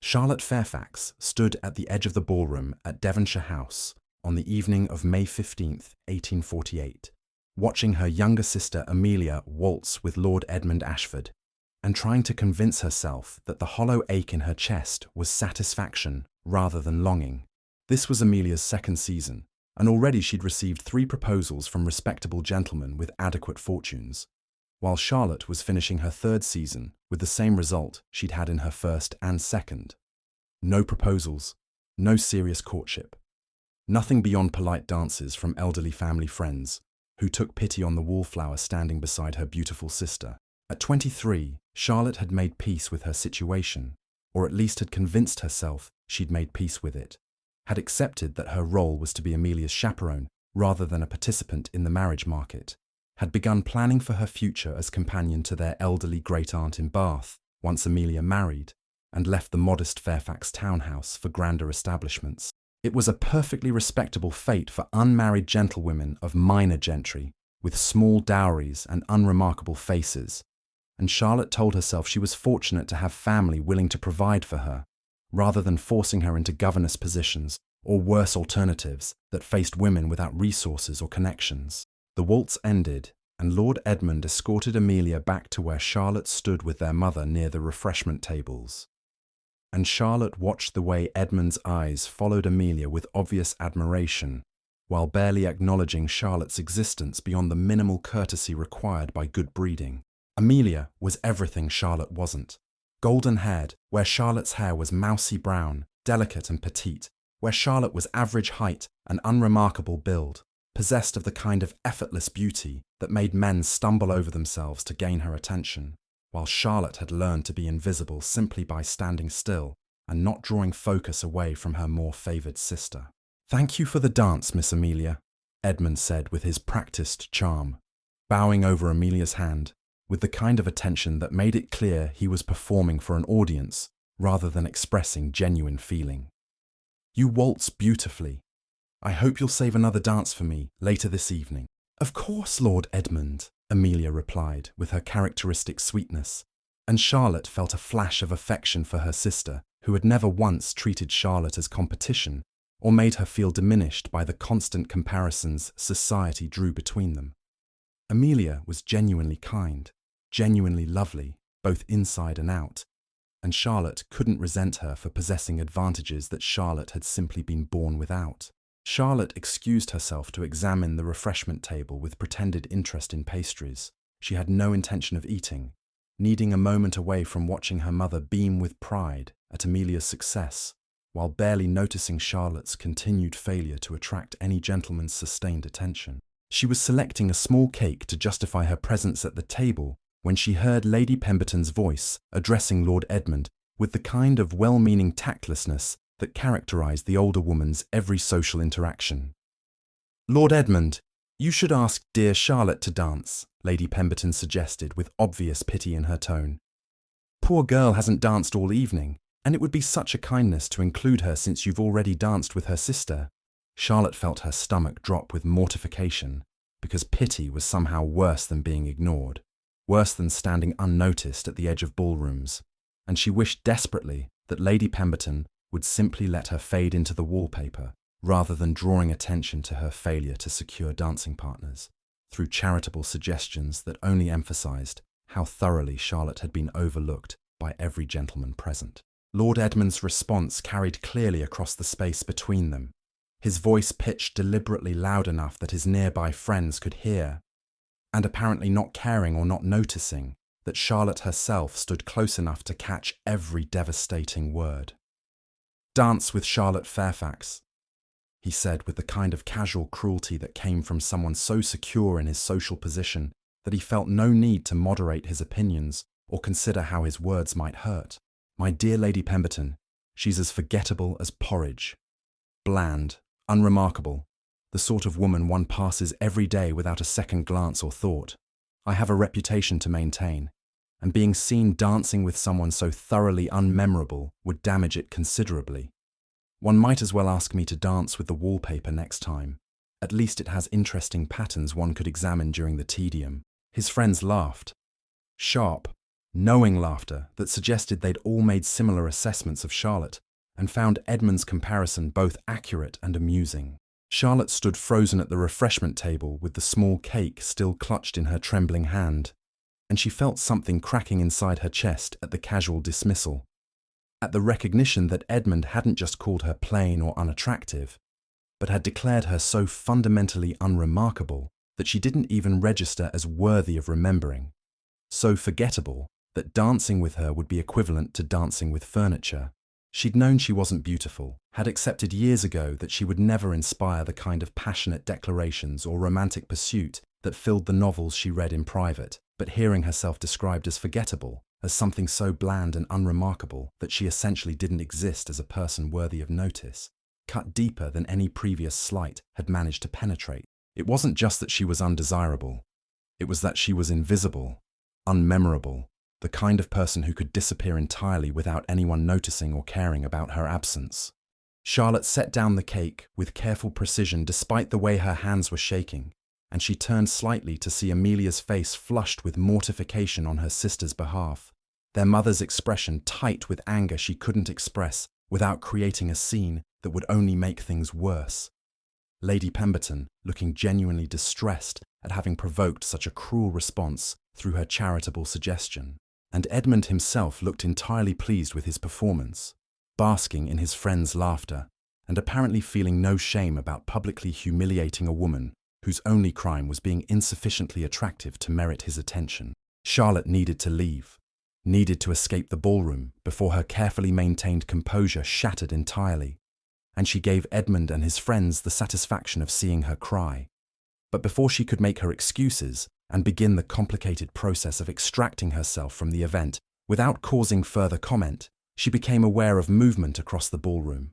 Charlotte Fairfax stood at the edge of the ballroom at Devonshire House on the evening of May 15th, 1848, watching her younger sister Amelia waltz with Lord Edmund Ashford, and trying to convince herself that the hollow ache in her chest was satisfaction rather than longing. This was Amelia's second season, and already she'd received 3 proposals from respectable gentlemen with adequate fortunes, while Charlotte was finishing her 3rd season with the same result she'd had in her 1st and 2nd. No proposals, no serious courtship, nothing beyond polite dances from elderly family friends who took pity on the Wallflower standing beside her beautiful sister. At 23, Charlotte had made peace with her situation, or at least had convinced herself she'd made peace with it, had accepted that her role was to be Amelia's chaperone rather than a participant in the marriage market, had begun planning for her future as companion to their elderly great-aunt in Bath once Amelia married, and left the modest Fairfax townhouse for grander establishments. It was a perfectly respectable fate for unmarried gentlewomen of minor gentry, with small dowries and unremarkable faces, and Charlotte told herself she was fortunate to have family willing to provide for her, rather than forcing her into governess positions or worse alternatives that faced women without resources or connections. The waltz ended, and Lord Edmund escorted Amelia back to where Charlotte stood with their mother near the refreshment tables. And Charlotte watched the way Edmund's eyes followed Amelia with obvious admiration, while barely acknowledging Charlotte's existence beyond the minimal courtesy required by good breeding. Amelia was everything Charlotte wasn't. Golden-haired, where Charlotte's hair was mousy brown, delicate and petite, where Charlotte was average height and unremarkable build, possessed of the kind of effortless beauty that made men stumble over themselves to gain her attention, while Charlotte had learned to be invisible simply by standing still and not drawing focus away from her more favoured sister. "Thank you for the dance, Miss Amelia," Edmund said with his practised charm, bowing over Amelia's hand, with the kind of attention that made it clear he was performing for an audience rather than expressing genuine feeling. "You waltz beautifully. I hope you'll save another dance for me later this evening." "Of course, Lord Edmund," Amelia replied with her characteristic sweetness, and Charlotte felt a flash of affection for her sister, who had never once treated Charlotte as competition or made her feel diminished by the constant comparisons society drew between them. Amelia was genuinely kind, genuinely lovely, both inside and out, and Charlotte couldn't resent her for possessing advantages that Charlotte had simply been born without. Charlotte excused herself to examine the refreshment table with pretended interest in pastries. She had no intention of eating, needing a moment away from watching her mother beam with pride at Amelia's success, while barely noticing Charlotte's continued failure to attract any gentleman's sustained attention. She was selecting a small cake to justify her presence at the table when she heard Lady Pemberton's voice addressing Lord Edmund with the kind of well-meaning tactlessness that characterized the older woman's every social interaction. "Lord Edmund, you should ask dear Charlotte to dance," Lady Pemberton suggested with obvious pity in her tone. "Poor girl hasn't danced all evening, and it would be such a kindness to include her since you've already danced with her sister." Charlotte felt her stomach drop with mortification, because pity was somehow worse than being ignored, worse than standing unnoticed at the edge of ballrooms, and she wished desperately that Lady Pemberton would simply let her fade into the wallpaper rather than drawing attention to her failure to secure dancing partners through charitable suggestions that only emphasized how thoroughly Charlotte had been overlooked by every gentleman present. Lord Edmund's response carried clearly across the space between them, his voice pitched deliberately loud enough that his nearby friends could hear, and apparently not caring or not noticing that Charlotte herself stood close enough to catch every devastating word. "Dance with Charlotte Fairfax," he said with the kind of casual cruelty that came from someone so secure in his social position that he felt no need to moderate his opinions or consider how his words might hurt. "My dear Lady Pemberton, she's as forgettable as Porridge. Bland, unremarkable, the sort of woman one passes every day without a second glance or thought. I have a reputation to maintain, and being seen dancing with someone so thoroughly unmemorable would damage it considerably. One might as well ask me to dance with the wallpaper next time. At least it has interesting patterns one could examine during the tedium." His friends laughed. Sharp, knowing laughter that suggested they'd all made similar assessments of Charlotte and found Edmund's comparison both accurate and amusing. Charlotte stood frozen at the refreshment table with the small cake still clutched in her trembling hand, and she felt something cracking inside her chest at the casual dismissal, at the recognition that Edmund hadn't just called her plain or unattractive, but had declared her so fundamentally unremarkable that she didn't even register as worthy of remembering, so forgettable that dancing with her would be equivalent to dancing with furniture. She'd known she wasn't beautiful, had accepted years ago that she would never inspire the kind of passionate declarations or romantic pursuit that filled the novels she read in private, but hearing herself described as forgettable, as something so bland and unremarkable that she essentially didn't exist as a person worthy of notice, cut deeper than any previous slight had managed to penetrate. It wasn't just that she was undesirable, it was that she was invisible, unmemorable, the kind of person who could disappear entirely without anyone noticing or caring about her absence. Charlotte set down the cake with careful precision despite the way her hands were shaking, and she turned slightly to see Amelia's face flushed with mortification on her sister's behalf, their mother's expression tight with anger she couldn't express without creating a scene that would only make things worse. Lady Pemberton, looking genuinely distressed at having provoked such a cruel response through her charitable suggestion, and Edmund himself looked entirely pleased with his performance, basking in his friend's laughter, and apparently feeling no shame about publicly humiliating a woman whose only crime was being insufficiently attractive to merit his attention. Charlotte needed to leave, needed to escape the ballroom before her carefully maintained composure shattered entirely, and she gave Edmund and his friends the satisfaction of seeing her cry. But before she could make her excuses and begin the complicated process of extracting herself from the event without causing further comment, she became aware of movement across the ballroom,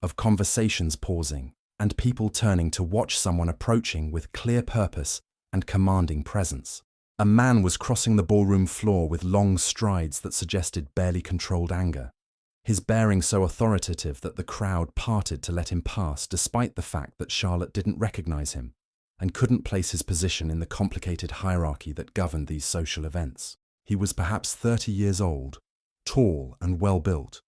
of conversations pausing, and people turning to watch someone approaching with clear purpose and commanding presence. A man was crossing the ballroom floor with long strides that suggested barely controlled anger, his bearing so authoritative that the crowd parted to let him pass despite the fact that Charlotte didn't recognize him and couldn't place his position in the complicated hierarchy that governed these social events. He was perhaps 30 years old, tall and well-built,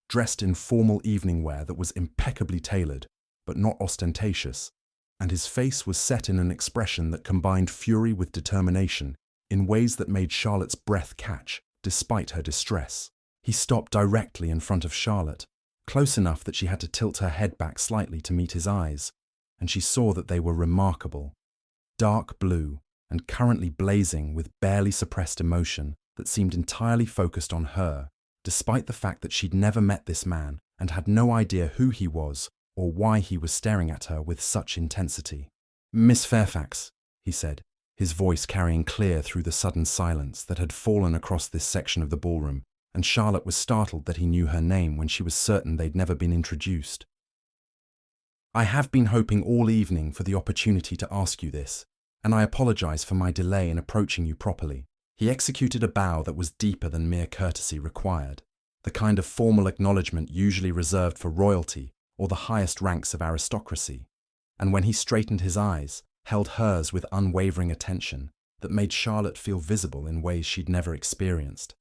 dressed in formal evening wear that was impeccably tailored, but not ostentatious, and his face was set in an expression that combined fury with determination in ways that made Charlotte's breath catch, despite her distress. He stopped directly in front of Charlotte, close enough that she had to tilt her head back slightly to meet his eyes, and she saw that they were remarkable, dark blue and currently blazing with barely suppressed emotion that seemed entirely focused on her, despite the fact that she'd never met this man and had no idea who he was or why he was staring at her with such intensity. "Miss Fairfax," he said, his voice carrying clear through the sudden silence that had fallen across this section of the ballroom, and Charlotte was startled that he knew her name when she was certain they'd never been introduced. "I have been hoping all evening for the opportunity to ask you this, and I apologize for my delay in approaching you properly." He executed a bow that was deeper than mere courtesy required, the kind of formal acknowledgement usually reserved for royalty or the highest ranks of aristocracy, and when he straightened his eyes, held hers with unwavering attention that made Charlotte feel visible in ways she'd never experienced,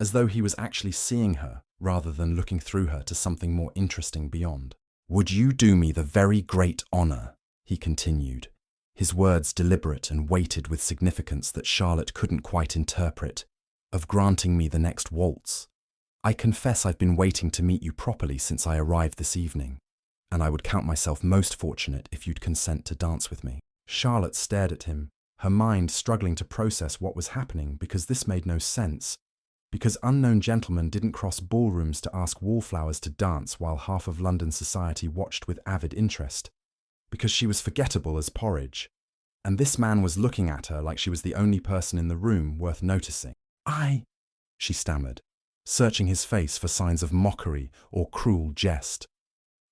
as though he was actually seeing her rather than looking through her to something more interesting beyond. "Would you do me the very great honor," he continued, his words deliberate and weighted with significance that Charlotte couldn't quite interpret, "of granting me the next waltz? I confess I've been waiting to meet you properly since I arrived this evening, and I would count myself most fortunate if you'd consent to dance with me." Charlotte stared at him, her mind struggling to process what was happening because this made no sense, because unknown gentlemen didn't cross ballrooms to ask wallflowers to dance while half of London society watched with avid interest, because she was forgettable as porridge, and this man was looking at her like she was the only person in the room worth noticing. She stammered, searching his face for signs of mockery or cruel jest.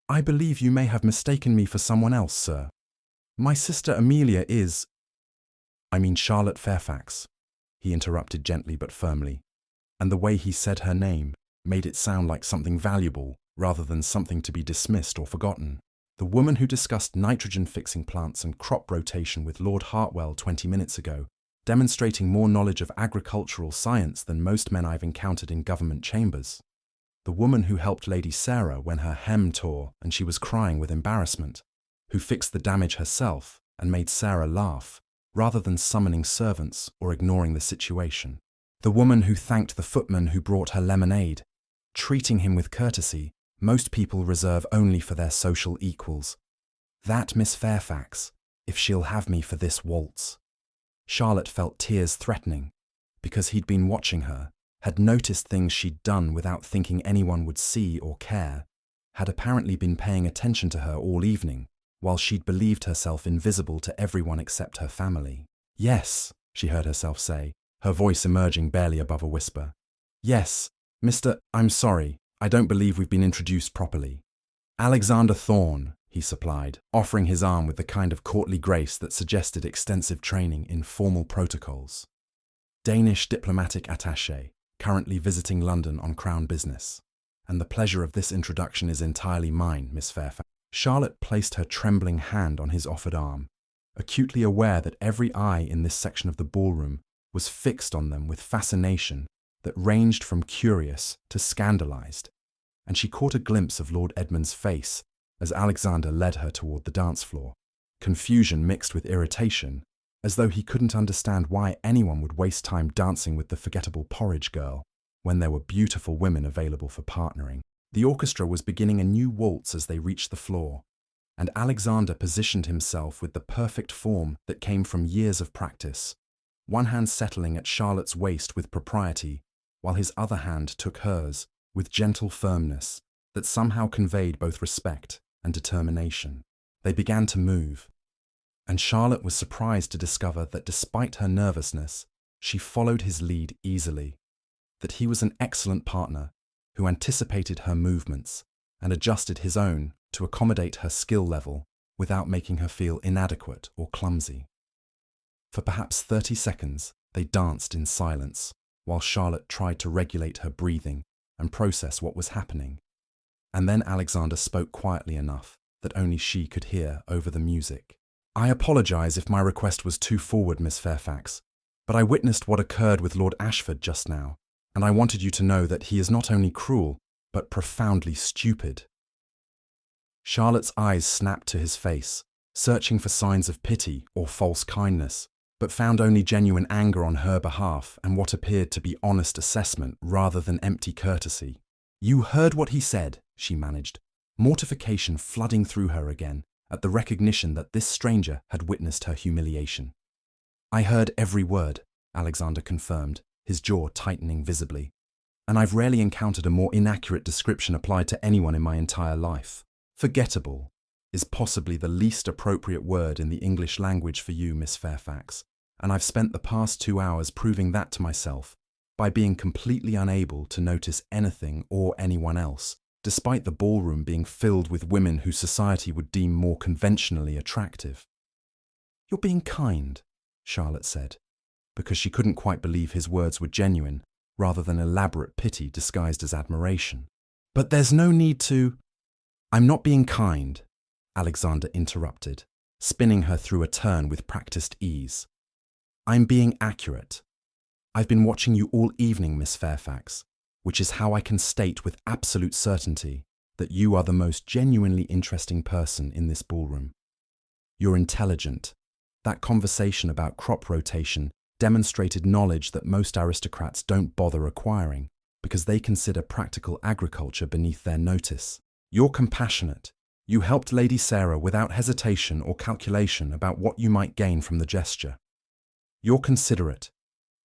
"I believe you may have mistaken me for someone else, sir. My sister Amelia is—" "I mean Charlotte Fairfax," he interrupted gently but firmly, and the way he said her name made it sound like something valuable rather than something to be dismissed or forgotten. "The woman who discussed nitrogen-fixing plants and crop rotation with Lord Hartwell 20 minutes ago demonstrating more knowledge of agricultural science than most men I've encountered in government chambers. The woman who helped Lady Sarah when her hem tore and she was crying with embarrassment, who fixed the damage herself and made Sarah laugh, rather than summoning servants or ignoring the situation. The woman who thanked the footman who brought her lemonade, treating him with courtesy most people reserve only for their social equals. That Miss Fairfax, if she'll have me for this waltz. Charlotte felt tears threatening, because he'd been watching her, had noticed things she'd done without thinking anyone would see or care, had apparently been paying attention to her all evening, while she'd believed herself invisible to everyone except her family. "Yes," she heard herself say, her voice emerging barely above a whisper. "Yes, I'm sorry, I don't believe we've been introduced properly." "Alexander Thorne," he supplied, offering his arm with the kind of courtly grace that suggested extensive training in formal protocols. "Danish diplomatic attaché, currently visiting London on Crown business. And the pleasure of this introduction is entirely mine, Miss Fairfax." Charlotte placed her trembling hand on his offered arm, acutely aware that every eye in this section of the ballroom was fixed on them with fascination that ranged from curious to scandalized, and she caught a glimpse of Lord Edmund's face as Alexander led her toward the dance floor, confusion mixed with irritation, as though he couldn't understand why anyone would waste time dancing with the forgettable Porridge girl when there were beautiful women available for partnering. The orchestra was beginning a new waltz as they reached the floor, and Alexander positioned himself with the perfect form that came from years of practice, one hand settling at Charlotte's waist with propriety, while his other hand took hers with gentle firmness that somehow conveyed both respect and determination. They began to move, and Charlotte was surprised to discover that despite her nervousness, she followed his lead easily, that he was an excellent partner who anticipated her movements and adjusted his own to accommodate her skill level without making her feel inadequate or clumsy. For perhaps 30 seconds, they danced in silence, while Charlotte tried to regulate her breathing and process what was happening. And then Alexander spoke quietly enough that only she could hear over the music. "I apologize if my request was too forward, Miss Fairfax, but I witnessed what occurred with Lord Ashford just now, and I wanted you to know that he is not only cruel, but profoundly stupid." Charlotte's eyes snapped to his face, searching for signs of pity or false kindness, but found only genuine anger on her behalf and what appeared to be honest assessment rather than empty courtesy. "You heard what he said," she managed, mortification flooding through her again at the recognition that this stranger had witnessed her humiliation. "I heard every word," Alexander confirmed, his jaw tightening visibly. "And I've rarely encountered a more inaccurate description applied to anyone in my entire life. Forgettable is possibly the least appropriate word in the English language for you, Miss Fairfax, and I've spent the past 2 hours proving that to myself by being completely unable to notice anything or anyone else, despite the ballroom being filled with women who society would deem more conventionally attractive." "You're being kind," Charlotte said, because she couldn't quite believe his words were genuine, rather than elaborate pity disguised as admiration. "But there's no need to—" "I'm not being kind," Alexander interrupted, spinning her through a turn with practiced ease. "I'm being accurate. I've been watching you all evening, Miss Fairfax, which is how I can state with absolute certainty that you are the most genuinely interesting person in this ballroom. You're intelligent. That conversation about crop rotation demonstrated knowledge that most aristocrats don't bother acquiring because they consider practical agriculture beneath their notice. You're compassionate. You helped Lady Sarah without hesitation or calculation about what you might gain from the gesture. You're considerate.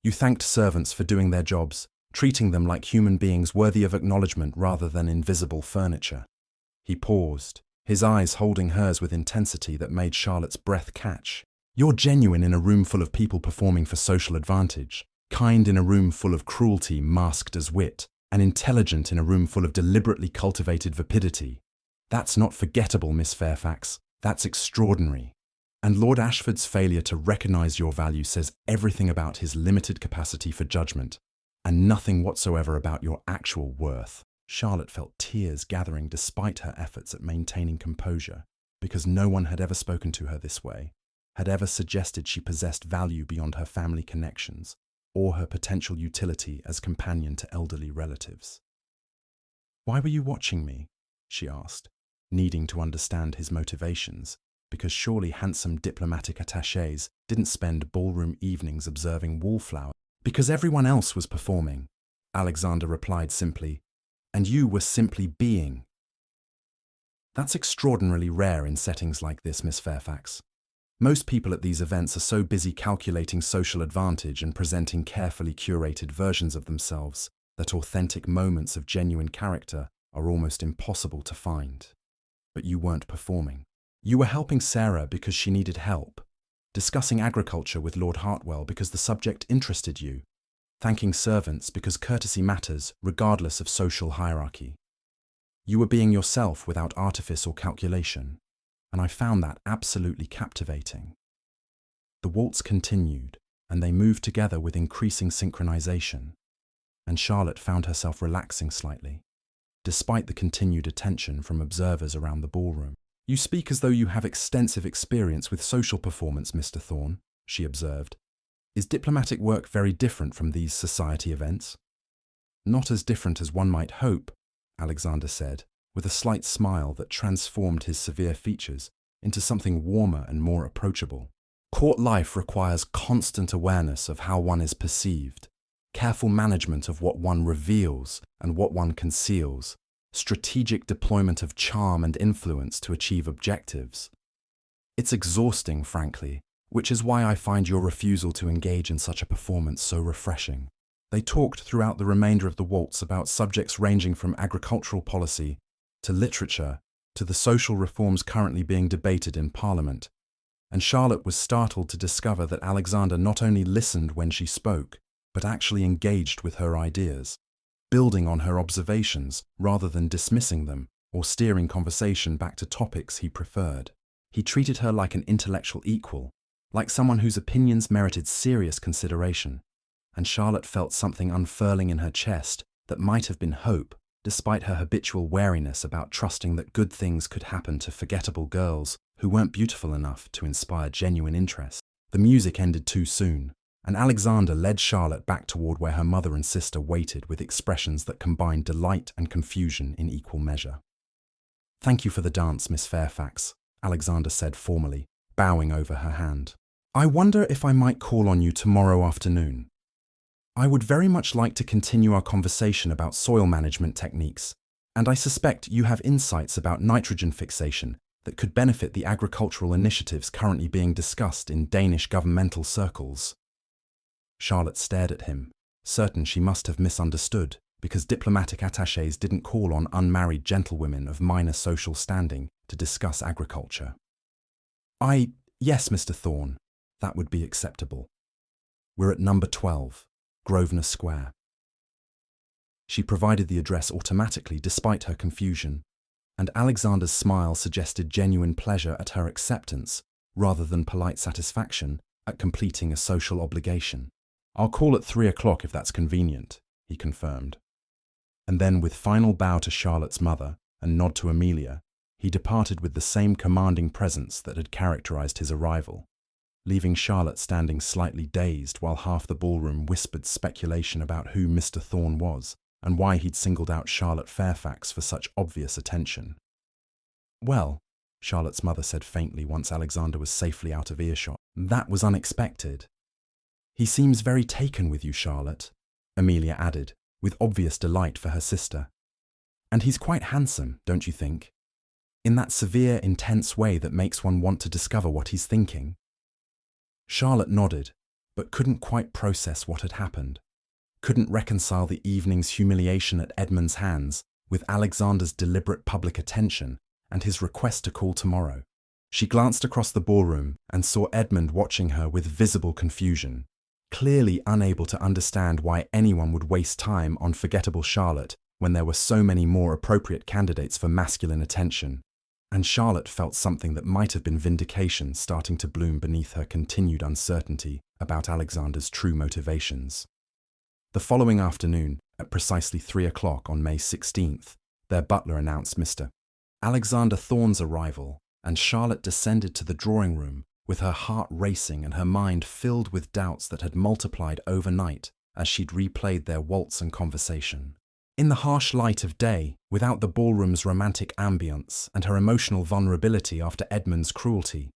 You thanked servants for doing their jobs, treating them like human beings worthy of acknowledgement rather than invisible furniture." He paused, his eyes holding hers with intensity that made Charlotte's breath catch. "You're genuine in a room full of people performing for social advantage, kind in a room full of cruelty masked as wit, and intelligent in a room full of deliberately cultivated vapidity. That's not forgettable, Miss Fairfax. That's extraordinary. And Lord Ashford's failure to recognize your value says everything about his limited capacity for judgment, and nothing whatsoever about your actual worth." Charlotte felt tears gathering despite her efforts at maintaining composure, because no one had ever spoken to her this way, had ever suggested she possessed value beyond her family connections or her potential utility as companion to elderly relatives. "Why were you watching me?" she asked, needing to understand his motivations, because surely handsome diplomatic attachés didn't spend ballroom evenings observing Wallflower. "Because everyone else was performing," Alexander replied simply, "and you were simply being." "That's extraordinarily rare in settings like this, Miss Fairfax. Most people at these events are so busy calculating social advantage and presenting carefully curated versions of themselves that authentic moments of genuine character are almost impossible to find. But you weren't performing. You were helping Sarah because she needed help, discussing agriculture with Lord Hartwell because the subject interested you, thanking servants because courtesy matters regardless of social hierarchy. You were being yourself without artifice or calculation, and I found that absolutely captivating." The waltz continued, and they moved together with increasing synchronization, and Charlotte found herself relaxing slightly, despite the continued attention from observers around the ballroom. "You speak as though you have extensive experience with social performance, Mr. Thorne," she observed. "Is diplomatic work very different from these society events?" "Not as different as one might hope," Alexander said, with a slight smile that transformed his severe features into something warmer and more approachable. "Court life requires constant awareness of how one is perceived, careful management of what one reveals and what one conceals, strategic deployment of charm and influence to achieve objectives. It's exhausting, frankly, which is why I find your refusal to engage in such a performance so refreshing." They talked throughout the remainder of the waltz about subjects ranging from agricultural policy to literature to the social reforms currently being debated in Parliament, and Charlotte was startled to discover that Alexander not only listened when she spoke, but actually engaged with her ideas, building on her observations rather than dismissing them or steering conversation back to topics he preferred. He treated her like an intellectual equal, like someone whose opinions merited serious consideration, and Charlotte felt something unfurling in her chest that might have been hope, despite her habitual wariness about trusting that good things could happen to forgettable girls who weren't beautiful enough to inspire genuine interest. The music ended too soon, and Alexander led Charlotte back toward where her mother and sister waited with expressions that combined delight and confusion in equal measure. "Thank you for the dance, Miss Fairfax," Alexander said formally, bowing over her hand. "I wonder if I might call on you tomorrow afternoon. I would very much like to continue our conversation about soil management techniques, and I suspect you have insights about nitrogen fixation that could benefit the agricultural initiatives currently being discussed in Danish governmental circles." Charlotte stared at him, certain she must have misunderstood, because diplomatic attachés didn't call on unmarried gentlewomen of minor social standing to discuss agriculture. Yes, Mr. Thorne, that would be acceptable. We're at number 12. Grosvenor Square." She provided the address automatically despite her confusion, and Alexander's smile suggested genuine pleasure at her acceptance rather than polite satisfaction at completing a social obligation. "I'll call at 3 o'clock if that's convenient," he confirmed. And then, with final bow to Charlotte's mother and nod to Amelia, he departed with the same commanding presence that had characterized his arrival, leaving Charlotte standing slightly dazed while half the ballroom whispered speculation about who Mr. Thorne was and why he'd singled out Charlotte Fairfax for such obvious attention. "Well," Charlotte's mother said faintly once Alexander was safely out of earshot, "that was unexpected." "He seems very taken with you, Charlotte," Amelia added, with obvious delight for her sister. "And he's quite handsome, don't you think? In that severe, intense way that makes one want to discover what he's thinking." Charlotte nodded, but couldn't quite process what had happened, couldn't reconcile the evening's humiliation at Edmund's hands with Alexander's deliberate public attention and his request to call tomorrow. She glanced across the ballroom and saw Edmund watching her with visible confusion, clearly unable to understand why anyone would waste time on forgettable Charlotte when there were so many more appropriate candidates for masculine attention. And Charlotte felt something that might have been vindication starting to bloom beneath her continued uncertainty about Alexander's true motivations. The following afternoon, at precisely 3 o'clock on May 16th, their butler announced Mr. Alexander Thorne's arrival, and Charlotte descended to the drawing room with her heart racing and her mind filled with doubts that had multiplied overnight as she'd replayed their waltz and conversation. In the harsh light of day, without the ballroom's romantic ambience and her emotional vulnerability after Edmund's cruelty,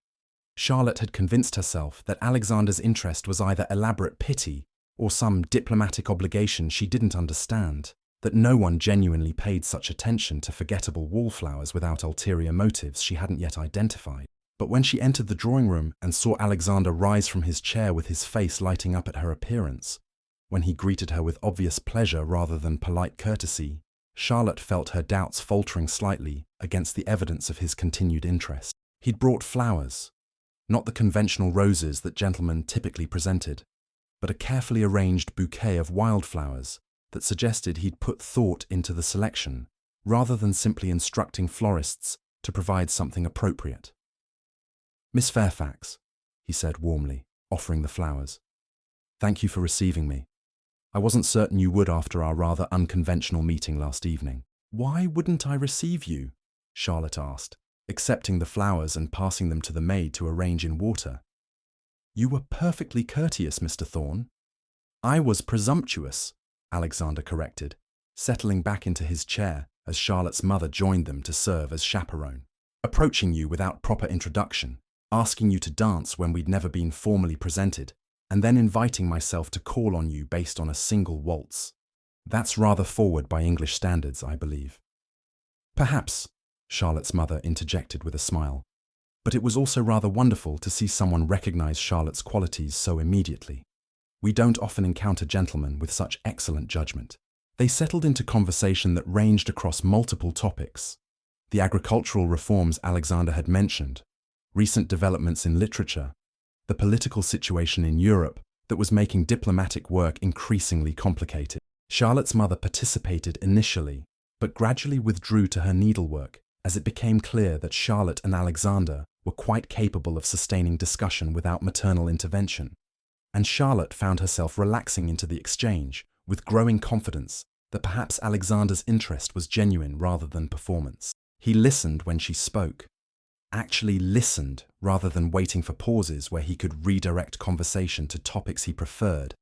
Charlotte had convinced herself that Alexander's interest was either elaborate pity or some diplomatic obligation she didn't understand, that no one genuinely paid such attention to forgettable wallflowers without ulterior motives she hadn't yet identified. But when she entered the drawing room and saw Alexander rise from his chair with his face lighting up at her appearance, when he greeted her with obvious pleasure rather than polite courtesy, Charlotte felt her doubts faltering slightly against the evidence of his continued interest. He'd brought flowers, not the conventional roses that gentlemen typically presented, but a carefully arranged bouquet of wildflowers that suggested he'd put thought into the selection, rather than simply instructing florists to provide something appropriate. "Miss Fairfax," he said warmly, offering the flowers. "Thank you for receiving me. I wasn't certain you would after our rather unconventional meeting last evening." "Why wouldn't I receive you?" Charlotte asked, accepting the flowers and passing them to the maid to arrange in water. "You were perfectly courteous, Mr. Thorne." "I was presumptuous," Alexander corrected, settling back into his chair as Charlotte's mother joined them to serve as chaperone. "Approaching you without proper introduction, asking you to dance when we'd never been formally presented, and then inviting myself to call on you based on a single waltz. That's rather forward by English standards, I believe." "Perhaps," Charlotte's mother interjected with a smile, "but it was also rather wonderful to see someone recognize Charlotte's qualities so immediately. We don't often encounter gentlemen with such excellent judgment." They settled into conversation that ranged across multiple topics: the agricultural reforms Alexander had mentioned, recent developments in literature, the political situation in Europe that was making diplomatic work increasingly complicated. Charlotte's mother participated initially, but gradually withdrew to her needlework as it became clear that Charlotte and Alexander were quite capable of sustaining discussion without maternal intervention. And Charlotte found herself relaxing into the exchange with growing confidence that perhaps Alexander's interest was genuine rather than performance. He listened when she spoke, actually listened rather than waiting for pauses where he could redirect conversation to topics he preferred,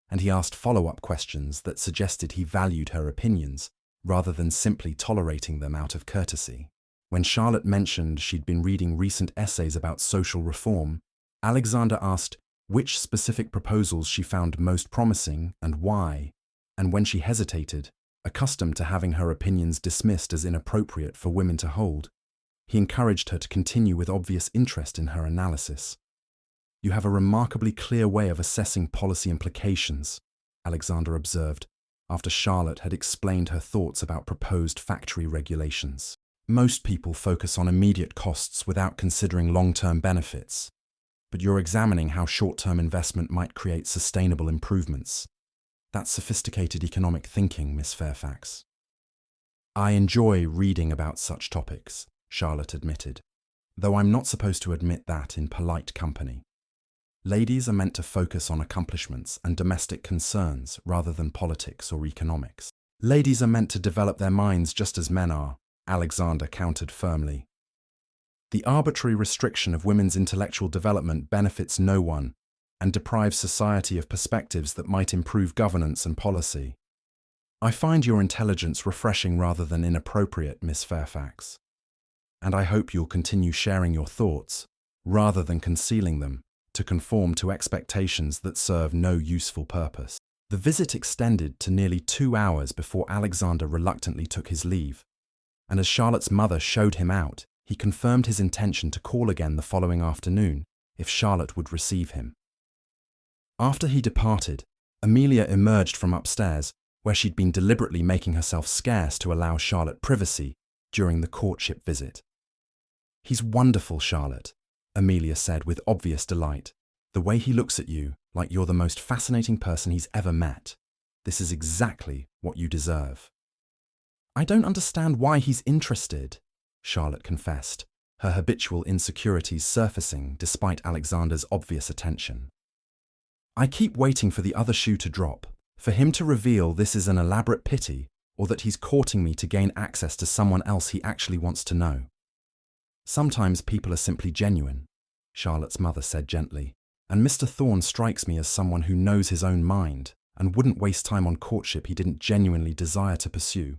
and he asked follow-up questions that suggested he valued her opinions rather than simply tolerating them out of courtesy. When Charlotte mentioned she'd been reading recent essays about social reform, Alexander asked which specific proposals she found most promising and why, and when she hesitated, accustomed to having her opinions dismissed as inappropriate for women to hold, he encouraged her to continue with obvious interest in her analysis. "You have a remarkably clear way of assessing policy implications," Alexander observed, after Charlotte had explained her thoughts about proposed factory regulations. "Most people focus on immediate costs without considering long-term benefits, but you're examining how short-term investment might create sustainable improvements. That's sophisticated economic thinking, Miss Fairfax." "I enjoy reading about such topics," Charlotte admitted, "though I'm not supposed to admit that in polite company. Ladies are meant to focus on accomplishments and domestic concerns rather than politics or economics." "Ladies are meant to develop their minds just as men are," Alexander countered firmly. "The arbitrary restriction of women's intellectual development benefits no one and deprives society of perspectives that might improve governance and policy. I find your intelligence refreshing rather than inappropriate, Miss Fairfax, and I hope you'll continue sharing your thoughts, rather than concealing them, to conform to expectations that serve no useful purpose." The visit extended to nearly 2 hours before Alexander reluctantly took his leave, and as Charlotte's mother showed him out, he confirmed his intention to call again the following afternoon if Charlotte would receive him. After he departed, Amelia emerged from upstairs, where she'd been deliberately making herself scarce to allow Charlotte privacy during the courtship visit. "He's wonderful, Charlotte," Amelia said with obvious delight. "The way he looks at you, like you're the most fascinating person he's ever met. This is exactly what you deserve." "I don't understand why he's interested," Charlotte confessed, her habitual insecurities surfacing despite Alexander's obvious attention. "I keep waiting for the other shoe to drop, for him to reveal this is an elaborate pity or that he's courting me to gain access to someone else he actually wants to know. Sometimes people are simply genuine, Charlotte's mother said gently, "and Mr. Thorne strikes me as someone who knows his own mind and wouldn't waste time on courtship he didn't genuinely desire to pursue.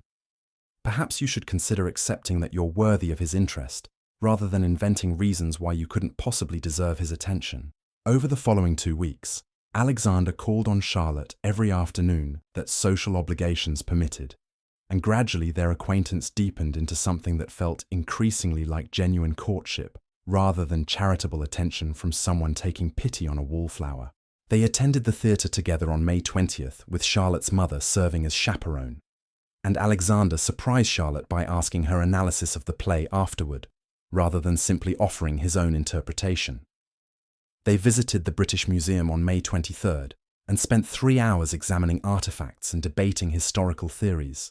Perhaps you should consider accepting that you're worthy of his interest, rather than inventing reasons why you couldn't possibly deserve his attention." Over the following 2 weeks, Alexander called on Charlotte every afternoon that social obligations permitted, and gradually their acquaintance deepened into something that felt increasingly like genuine courtship, rather than charitable attention from someone taking pity on a wallflower. They attended the theatre together on May 20th, with Charlotte's mother serving as chaperone, and Alexander surprised Charlotte by asking her analysis of the play afterward, rather than simply offering his own interpretation. They visited the British Museum on May 23rd and spent 3 hours examining artifacts and debating historical theories.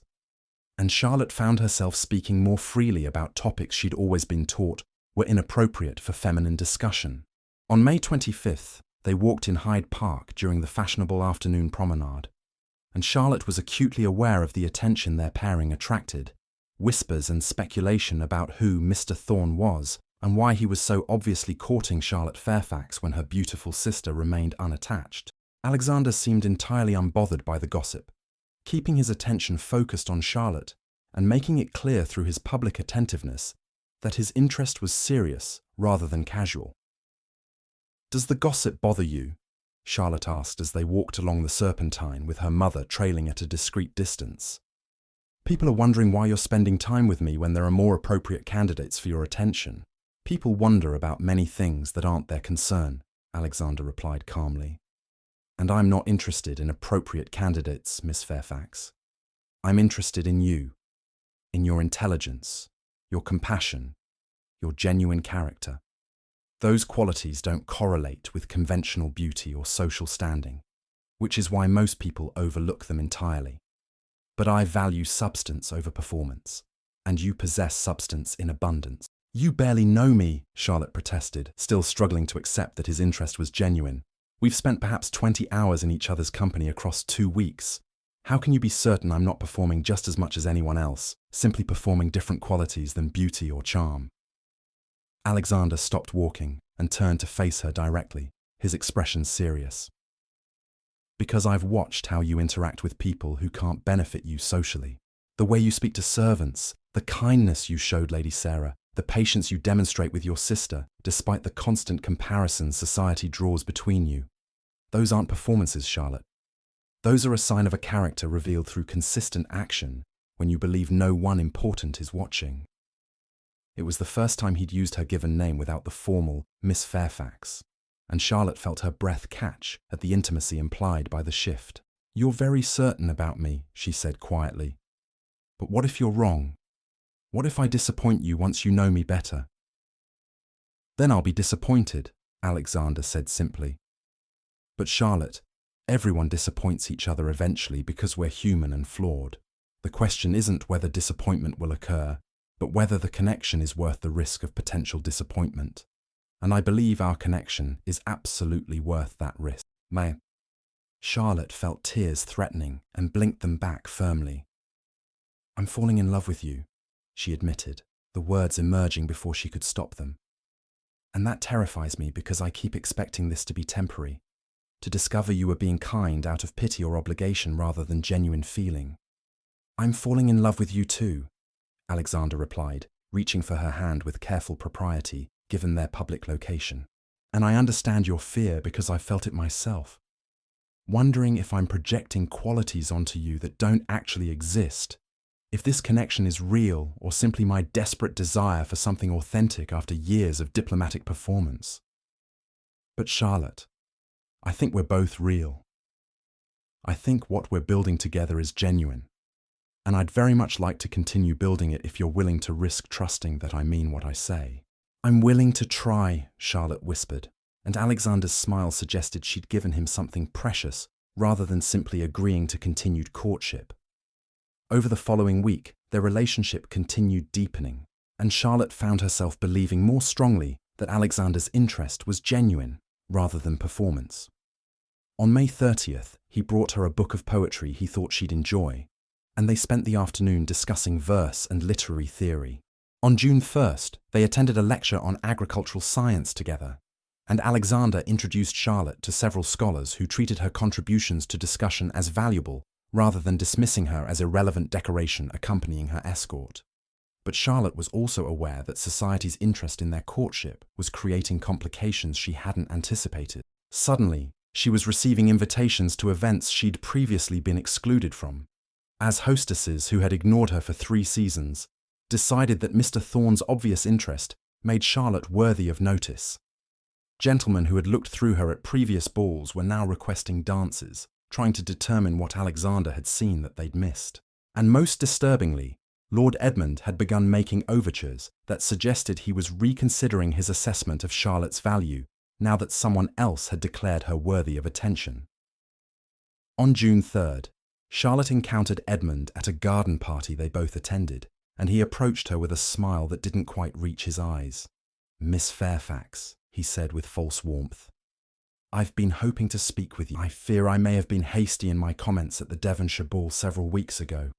And Charlotte found herself speaking more freely about topics she'd always been taught were inappropriate for feminine discussion. On May 25th, they walked in Hyde Park during the fashionable afternoon promenade, and Charlotte was acutely aware of the attention their pairing attracted, whispers and speculation about who Mr. Thorne was and why he was so obviously courting Charlotte Fairfax when her beautiful sister remained unattached. Alexander seemed entirely unbothered by the gossip, keeping his attention focused on Charlotte and making it clear through his public attentiveness that his interest was serious rather than casual. "Does the gossip bother you?" Charlotte asked as they walked along the Serpentine with her mother trailing at a discreet distance. "People are wondering why you're spending time with me when there are more appropriate candidates for your attention." "People wonder about many things that aren't their concern," Alexander replied calmly. "And I'm not interested in appropriate candidates, Miss Fairfax. I'm interested in you, in your intelligence, your compassion, your genuine character. Those qualities don't correlate with conventional beauty or social standing, which is why most people overlook them entirely. But I value substance over performance, and you possess substance in abundance." "You barely know me," Charlotte protested, still struggling to accept that his interest was genuine. "We've spent perhaps 20 hours in each other's company across 2 weeks. How can you be certain I'm not performing just as much as anyone else, simply performing different qualities than beauty or charm?" Alexander stopped walking and turned to face her directly, his expression serious. "Because I've watched how you interact with people who can't benefit you socially. The way you speak to servants, the kindness you showed Lady Sarah, the patience you demonstrate with your sister, despite the constant comparisons society draws between you. Those aren't performances, Charlotte. Those are a sign of a character revealed through consistent action when you believe no one important is watching." It was the first time he'd used her given name without the formal Miss Fairfax, and Charlotte felt her breath catch at the intimacy implied by the shift. "You're very certain about me," she said quietly. "But what if you're wrong? What if I disappoint you once you know me better?" "Then I'll be disappointed," Alexander said simply. "But Charlotte, everyone disappoints each other eventually because we're human and flawed. The question isn't whether disappointment will occur, but whether the connection is worth the risk of potential disappointment. And I believe our connection is absolutely worth that risk." Charlotte felt tears threatening and blinked them back firmly. "I'm falling in love with you," she admitted, the words emerging before she could stop them. "And that terrifies me because I keep expecting this to be temporary, to discover you were being kind out of pity or obligation rather than genuine feeling." "I'm falling in love with you too," Alexander replied, reaching for her hand with careful propriety, given their public location. "And I understand your fear because I felt it myself. Wondering if I'm projecting qualities onto you that don't actually exist, if this connection is real or simply my desperate desire for something authentic after years of diplomatic performance. But Charlotte, I think we're both real. I think what we're building together is genuine, and I'd very much like to continue building it if you're willing to risk trusting that I mean what I say." "I'm willing to try," Charlotte whispered, and Alexander's smile suggested she'd given him something precious rather than simply agreeing to continued courtship. Over the following week, their relationship continued deepening, and Charlotte found herself believing more strongly that Alexander's interest was genuine rather than performance. On May 30th, he brought her a book of poetry he thought she'd enjoy, and they spent the afternoon discussing verse and literary theory. On June 1st, they attended a lecture on agricultural science together, and Alexander introduced Charlotte to several scholars who treated her contributions to discussion as valuable rather than dismissing her as irrelevant decoration accompanying her escort. But Charlotte was also aware that society's interest in their courtship was creating complications she hadn't anticipated. Suddenly, she was receiving invitations to events she'd previously been excluded from. As hostesses who had ignored her for 3 seasons decided that Mr. Thorne's obvious interest made Charlotte worthy of notice. Gentlemen who had looked through her at previous balls were now requesting dances, trying to determine what Alexander had seen that they'd missed. And most disturbingly, Lord Edmund had begun making overtures that suggested he was reconsidering his assessment of Charlotte's value now that someone else had declared her worthy of attention. On June 3rd, Charlotte encountered Edmund at a garden party they both attended, and he approached her with a smile that didn't quite reach his eyes. "Miss Fairfax," he said with false warmth, "I've been hoping to speak with you. I fear I may have been hasty in my comments at the Devonshire ball several weeks ago.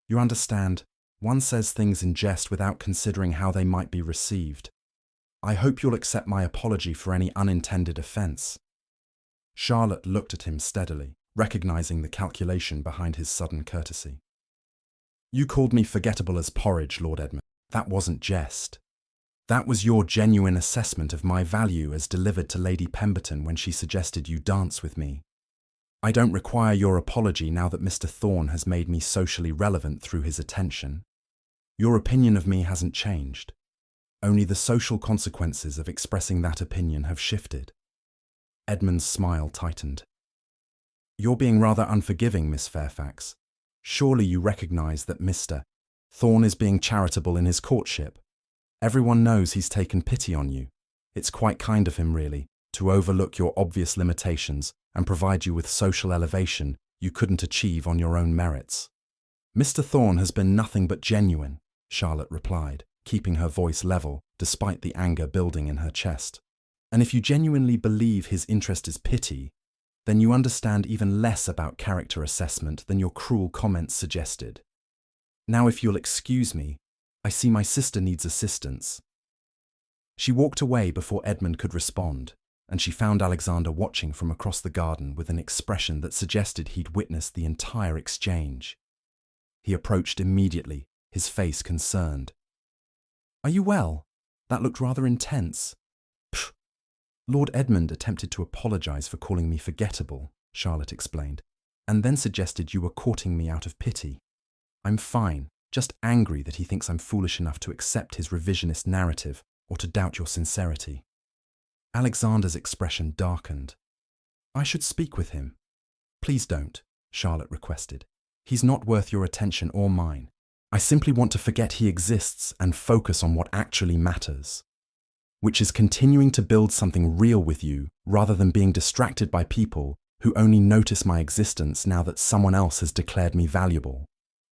You understand, one says things in jest without considering how they might be received. I hope you'll accept my apology for any unintended offence." Charlotte looked at him steadily, recognizing the calculation behind his sudden courtesy. "You called me forgettable as Porridge, Lord Edmund. That wasn't jest. That was your genuine assessment of my value as delivered to Lady Pemberton when she suggested you dance with me. I don't require your apology now that Mr. Thorne has made me socially relevant through his attention. Your opinion of me hasn't changed. Only the social consequences of expressing that opinion have shifted." Edmund's smile tightened. "You're being rather unforgiving, Miss Fairfax. Surely you recognize that Mr. Thorne is being charitable in his courtship. Everyone knows he's taken pity on you. It's quite kind of him, really, to overlook your obvious limitations and provide you with social elevation you couldn't achieve on your own merits." "Mr. Thorne has been nothing but genuine," Charlotte replied, keeping her voice level despite the anger building in her chest. "And if you genuinely believe his interest is pity, then you understand even less about character assessment than your cruel comments suggested. Now, if you'll excuse me, I see my sister needs assistance." She walked away before Edmund could respond, and she found Alexander watching from across the garden with an expression that suggested he'd witnessed the entire exchange. He approached immediately, his face concerned. "Are you well? That looked rather intense." "Pfft. Lord Edmund attempted to apologize for calling me forgettable," Charlotte explained, "and then suggested you were courting me out of pity. I'm fine, just angry that he thinks I'm foolish enough to accept his revisionist narrative or to doubt your sincerity." Alexander's expression darkened. "I should speak with him." "Please don't," Charlotte requested. "He's not worth your attention or mine. I simply want to forget he exists and focus on what actually matters, which is continuing to build something real with you rather than being distracted by people who only notice my existence now that someone else has declared me valuable."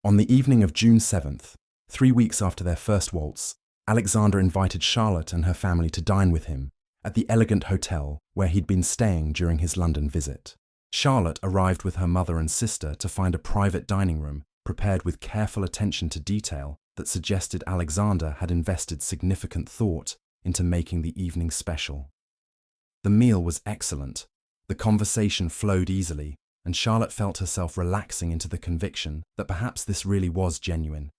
On the evening of June 7th, 3 weeks after their first waltz, Alexander invited Charlotte and her family to dine with him at the elegant hotel where he'd been staying during his London visit. Charlotte arrived with her mother and sister to find a private dining room prepared with careful attention to detail that suggested Alexander had invested significant thought into making the evening special. The meal was excellent, the conversation flowed easily, and Charlotte felt herself relaxing into the conviction that perhaps this really was genuine.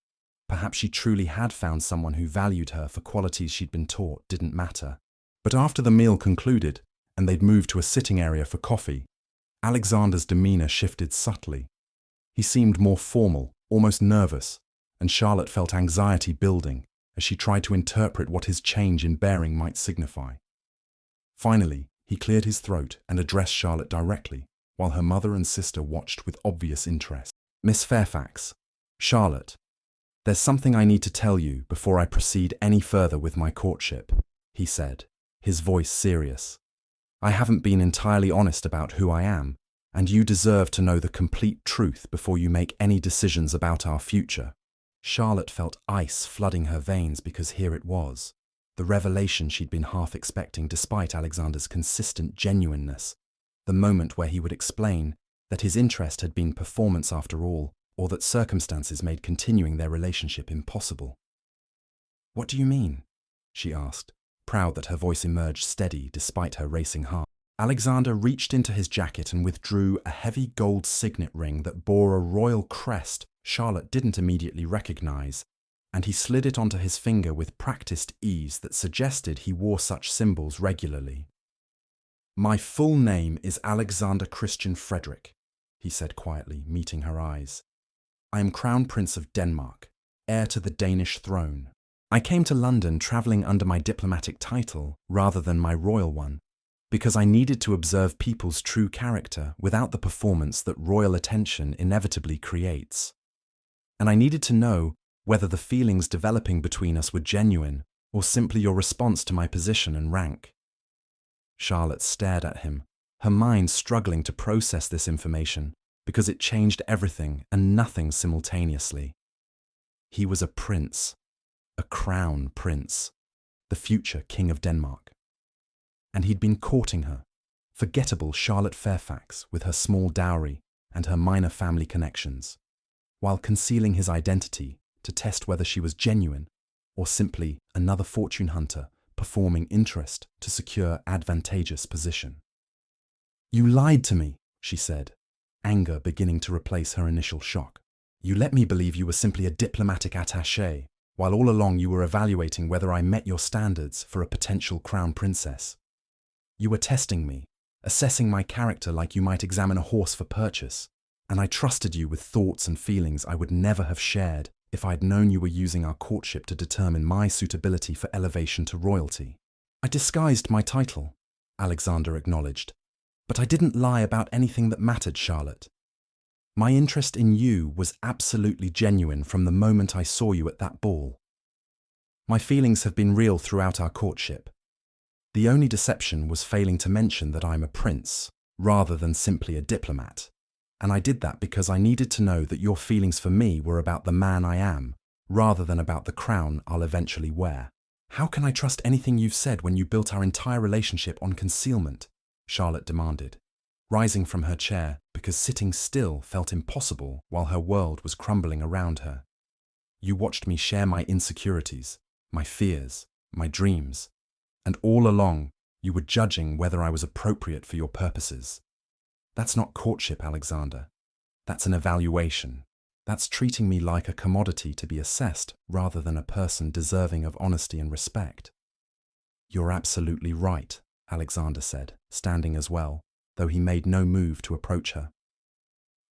Perhaps she truly had found someone who valued her for qualities she'd been taught didn't matter. But after the meal concluded, and they'd moved to a sitting area for coffee, Alexander's demeanour shifted subtly. He seemed more formal, almost nervous, and Charlotte felt anxiety building as she tried to interpret what his change in bearing might signify. Finally, he cleared his throat and addressed Charlotte directly, while her mother and sister watched with obvious interest. "Miss Fairfax, Charlotte, there's something I need to tell you before I proceed any further with my courtship," he said, his voice serious. "I haven't been entirely honest about who I am, and you deserve to know the complete truth before you make any decisions about our future." Charlotte felt ice flooding her veins because here it was, the revelation she'd been half expecting despite Alexander's consistent genuineness, the moment where he would explain that his interest had been performance after all, or that circumstances made continuing their relationship impossible. "What do you mean?" she asked, proud that her voice emerged steady despite her racing heart. Alexander reached into his jacket and withdrew a heavy gold signet ring that bore a royal crest Charlotte didn't immediately recognize, and he slid it onto his finger with practiced ease that suggested he wore such symbols regularly. "My full name is Alexander Christian Frederick," he said quietly, meeting her eyes. "I am Crown Prince of Denmark, heir to the Danish throne. I came to London travelling under my diplomatic title rather than my royal one, because I needed to observe people's true character without the performance that royal attention inevitably creates. And I needed to know whether the feelings developing between us were genuine or simply your response to my position and rank." Charlotte stared at him, her mind struggling to process this information because it changed everything and nothing simultaneously. He was a prince, a crown prince, the future king of Denmark. And he'd been courting her, forgettable Charlotte Fairfax with her small dowry and her minor family connections, while concealing his identity to test whether she was genuine or simply another fortune hunter performing interest to secure advantageous position. "You lied to me," she said, anger beginning to replace her initial shock. "You let me believe you were simply a diplomatic attaché, while all along you were evaluating whether I met your standards for a potential crown princess. You were testing me, assessing my character like you might examine a horse for purchase, and I trusted you with thoughts and feelings I would never have shared if I'd known you were using our courtship to determine my suitability for elevation to royalty. I disguised my title," Alexander acknowledged, "but I didn't lie about anything that mattered, Charlotte. My interest in you was absolutely genuine from the moment I saw you at that ball. My feelings have been real throughout our courtship. The only deception was failing to mention that I'm a prince, rather than simply a diplomat. And I did that because I needed to know that your feelings for me were about the man I am, rather than about the crown I'll eventually wear." "How can I trust anything you've said when you built our entire relationship on concealment?" Charlotte demanded, rising from her chair because sitting still felt impossible while her world was crumbling around her. "You watched me share my insecurities, my fears, my dreams, and all along you were judging whether I was appropriate for your purposes. That's not courtship, Alexander. That's an evaluation. That's treating me like a commodity to be assessed rather than a person deserving of honesty and respect." "You're absolutely right," Alexander said, standing as well, though he made no move to approach her.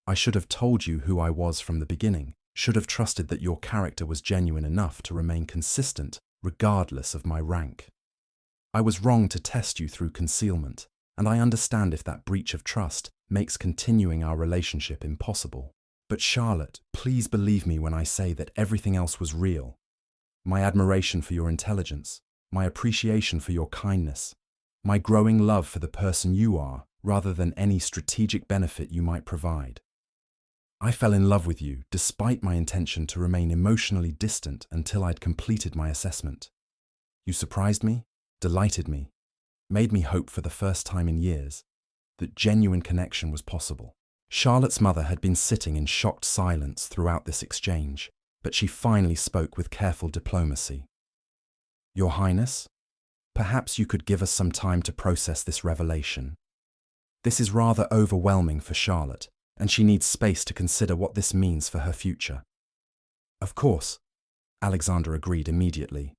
"I should have told you who I was from the beginning, should have trusted that your character was genuine enough to remain consistent regardless of my rank. I was wrong to test you through concealment, and I understand if that breach of trust makes continuing our relationship impossible. But Charlotte, please believe me when I say that everything else was real. My admiration for your intelligence, my appreciation for your kindness, my growing love for the person you are, rather than any strategic benefit you might provide. I fell in love with you despite my intention to remain emotionally distant until I'd completed my assessment. You surprised me, delighted me, made me hope for the first time in years that genuine connection was possible." Charlotte's mother had been sitting in shocked silence throughout this exchange, but she finally spoke with careful diplomacy. "Your Highness, perhaps you could give us some time to process this revelation. This is rather overwhelming for Charlotte, and she needs space to consider what this means for her future." "Of course," Alexander agreed immediately.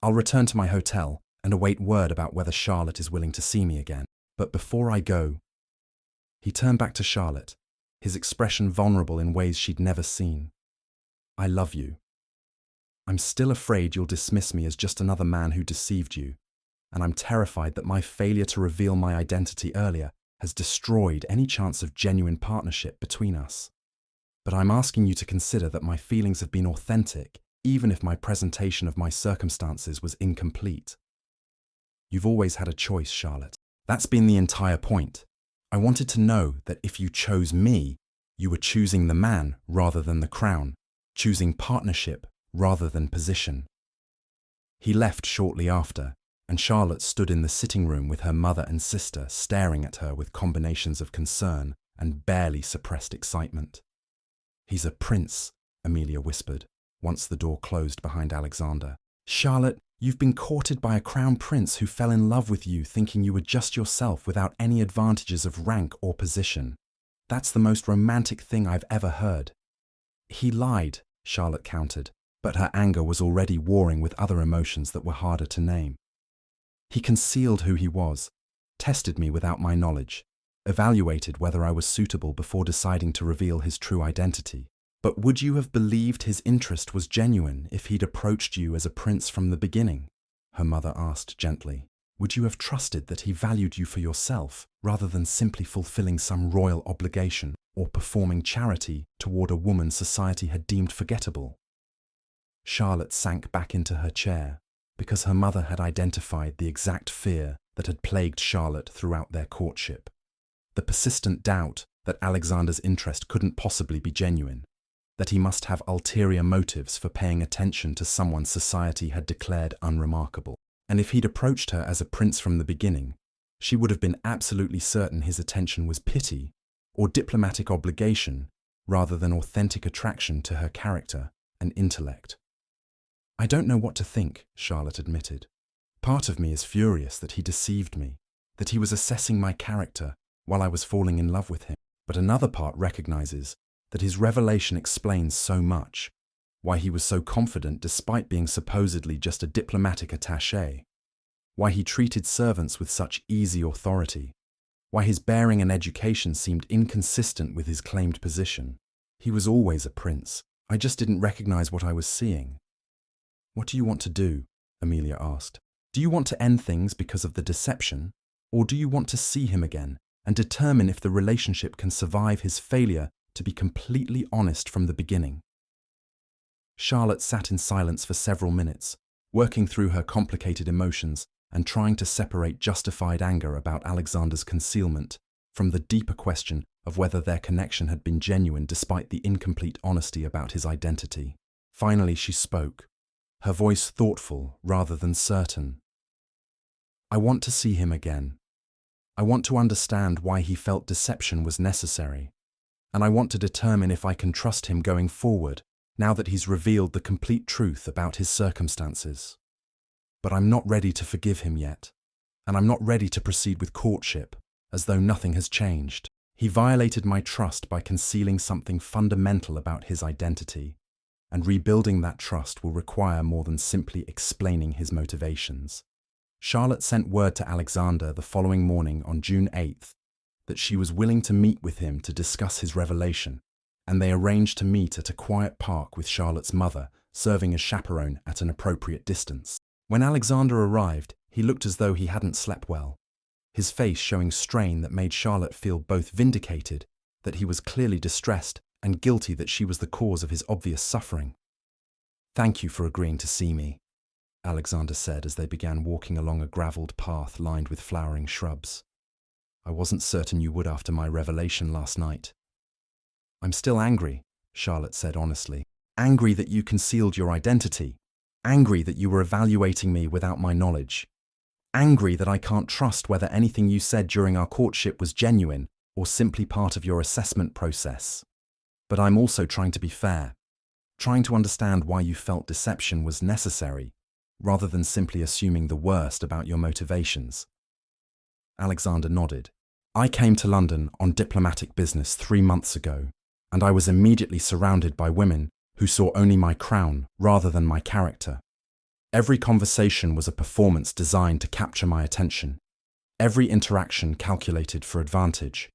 "I'll return to my hotel and await word about whether Charlotte is willing to see me again. But before I go..." He turned back to Charlotte, his expression vulnerable in ways she'd never seen. "I love you. I'm still afraid you'll dismiss me as just another man who deceived you, and I'm terrified that my failure to reveal my identity earlier has destroyed any chance of genuine partnership between us. But I'm asking you to consider that my feelings have been authentic, even if my presentation of my circumstances was incomplete. You've always had a choice, Charlotte. That's been the entire point. I wanted to know that if you chose me, you were choosing the man rather than the crown, choosing partnership rather than position." He left shortly after, and Charlotte stood in the sitting room with her mother and sister staring at her with combinations of concern and barely suppressed excitement. "He's a prince," Amelia whispered, once the door closed behind Alexander. "Charlotte, You've been courted by a crown prince who fell in love with you thinking you were just yourself without any advantages of rank or position. That's the most romantic thing I've ever heard." "He lied," Charlotte countered, but her anger was already warring with other emotions that were harder to name. "He concealed who he was, tested me without my knowledge, evaluated whether I was suitable before deciding to reveal his true identity. But would you have believed his interest was genuine if he'd approached you as a prince from the beginning?" her mother asked gently. "Would you have trusted that he valued you for yourself rather than simply fulfilling some royal obligation or performing charity toward a woman society had deemed forgettable?" Charlotte sank back into her chair because her mother had identified the exact fear that had plagued Charlotte throughout their courtship. The persistent doubt that Alexander's interest couldn't possibly be genuine, that he must have ulterior motives for paying attention to someone society had declared unremarkable. And if he'd approached her as a prince from the beginning, she would have been absolutely certain his attention was pity or diplomatic obligation rather than authentic attraction to her character and intellect. "I don't know what to think," Charlotte admitted. "Part of me is furious that he deceived me, that he was assessing my character while I was falling in love with him. But another part recognizes that his revelation explains so much, why he was so confident despite being supposedly just a diplomatic attaché, why he treated servants with such easy authority, why his bearing and education seemed inconsistent with his claimed position. He was always a prince. I just didn't recognize what I was seeing." "What do you want to do?" Amelia asked. "Do you want to end things because of the deception, or do you want to see him again and determine if the relationship can survive his failure to be completely honest from the beginning?" Charlotte sat in silence for several minutes, working through her complicated emotions and trying to separate justified anger about Alexander's concealment from the deeper question of whether their connection had been genuine despite the incomplete honesty about his identity. Finally, she spoke, her voice thoughtful rather than certain. "I want to see him again. I want to understand why he felt deception was necessary. And I want to determine if I can trust him going forward, now that he's revealed the complete truth about his circumstances. But I'm not ready to forgive him yet, and I'm not ready to proceed with courtship, as though nothing has changed. He violated my trust by concealing something fundamental about his identity, and rebuilding that trust will require more than simply explaining his motivations." Charlotte sent word to Alexander the following morning on June 8th that she was willing to meet with him to discuss his revelation, and they arranged to meet at a quiet park with Charlotte's mother, serving as chaperone at an appropriate distance. When Alexander arrived, he looked as though he hadn't slept well, his face showing strain that made Charlotte feel both vindicated that he was clearly distressed and guilty that she was the cause of his obvious suffering. "Thank you for agreeing to see me," Alexander said as they began walking along a gravelled path lined with flowering shrubs. "I wasn't certain you would after my revelation last night." "I'm still angry," Charlotte said honestly. "Angry that you concealed your identity. Angry that you were evaluating me without my knowledge. Angry that I can't trust whether anything you said during our courtship was genuine or simply part of your assessment process. But I'm also trying to be fair, trying to understand why you felt deception was necessary, rather than simply assuming the worst about your motivations." Alexander nodded. "I came to London on diplomatic business 3 months ago, and I was immediately surrounded by women who saw only my crown rather than my character. Every conversation was a performance designed to capture my attention, every interaction calculated for advantage,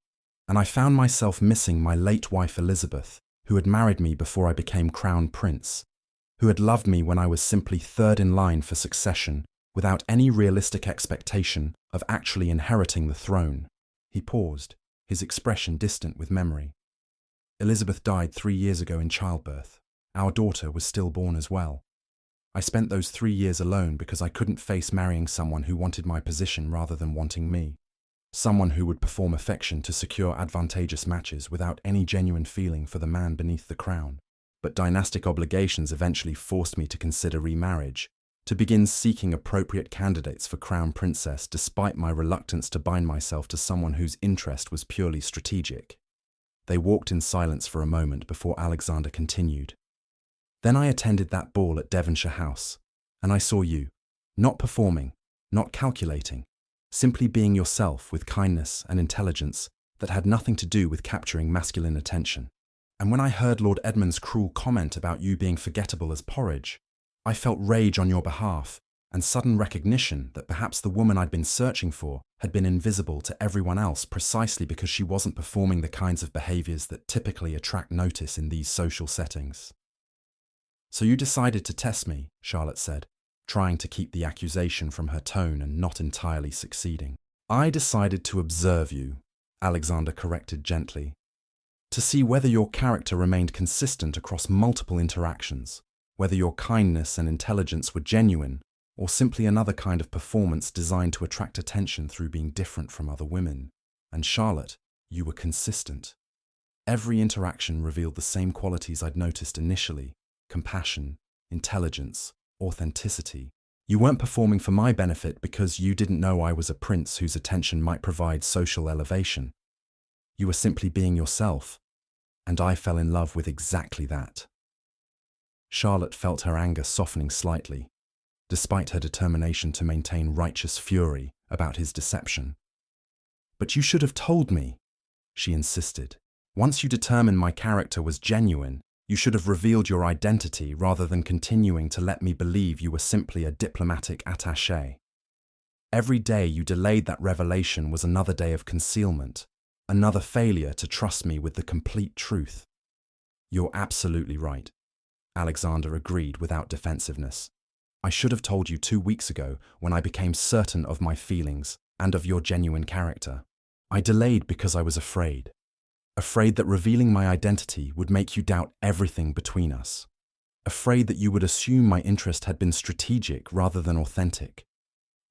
and I found myself missing my late wife Elizabeth, who had married me before I became crown prince, who had loved me when I was simply third in line for succession without any realistic expectation of actually inheriting the throne." He paused, his expression distant with memory. "Elizabeth died 3 years ago in childbirth. Our daughter was stillborn as well. I spent those 3 years alone because I couldn't face marrying someone who wanted my position rather than wanting me. Someone who would perform affection to secure advantageous matches without any genuine feeling for the man beneath the crown. But dynastic obligations eventually forced me to consider remarriage, to begin seeking appropriate candidates for crown princess despite my reluctance to bind myself to someone whose interest was purely strategic." They walked in silence for a moment before Alexander continued. "Then I attended that ball at Devonshire House, and I saw you, Not performing, not calculating, simply being yourself with kindness and intelligence that had nothing to do with capturing masculine attention. And when I heard Lord Edmund's cruel comment about you being forgettable as porridge, I felt rage on your behalf and sudden recognition that perhaps the woman I'd been searching for had been invisible to everyone else precisely because she wasn't performing the kinds of behaviors that typically attract notice in these social settings. So you decided to test me, Charlotte said, trying to keep the accusation from her tone and not entirely succeeding. I decided to observe you, Alexander corrected gently, to see whether your character remained consistent across multiple interactions, whether your kindness and intelligence were genuine, or simply another kind of performance designed to attract attention through being different from other women. And Charlotte, you were consistent. Every interaction revealed the same qualities I'd noticed initially: compassion, intelligence, authenticity. You weren't performing for my benefit because you didn't know I was a prince whose attention might provide social elevation. You were simply being yourself, and I fell in love with exactly that. Charlotte felt her anger softening slightly, despite her determination to maintain righteous fury about his deception. But you should have told me, she insisted. Once you determined my character was genuine, you should have revealed your identity rather than continuing to let me believe you were simply a diplomatic attaché. Every day you delayed that revelation was another day of concealment, another failure to trust me with the complete truth. You're absolutely right, Alexander agreed without defensiveness. I should have told you 2 weeks ago when I became certain of my feelings and of your genuine character. I delayed because I was afraid. Afraid that revealing my identity would make you doubt everything between us. Afraid that you would assume my interest had been strategic rather than authentic.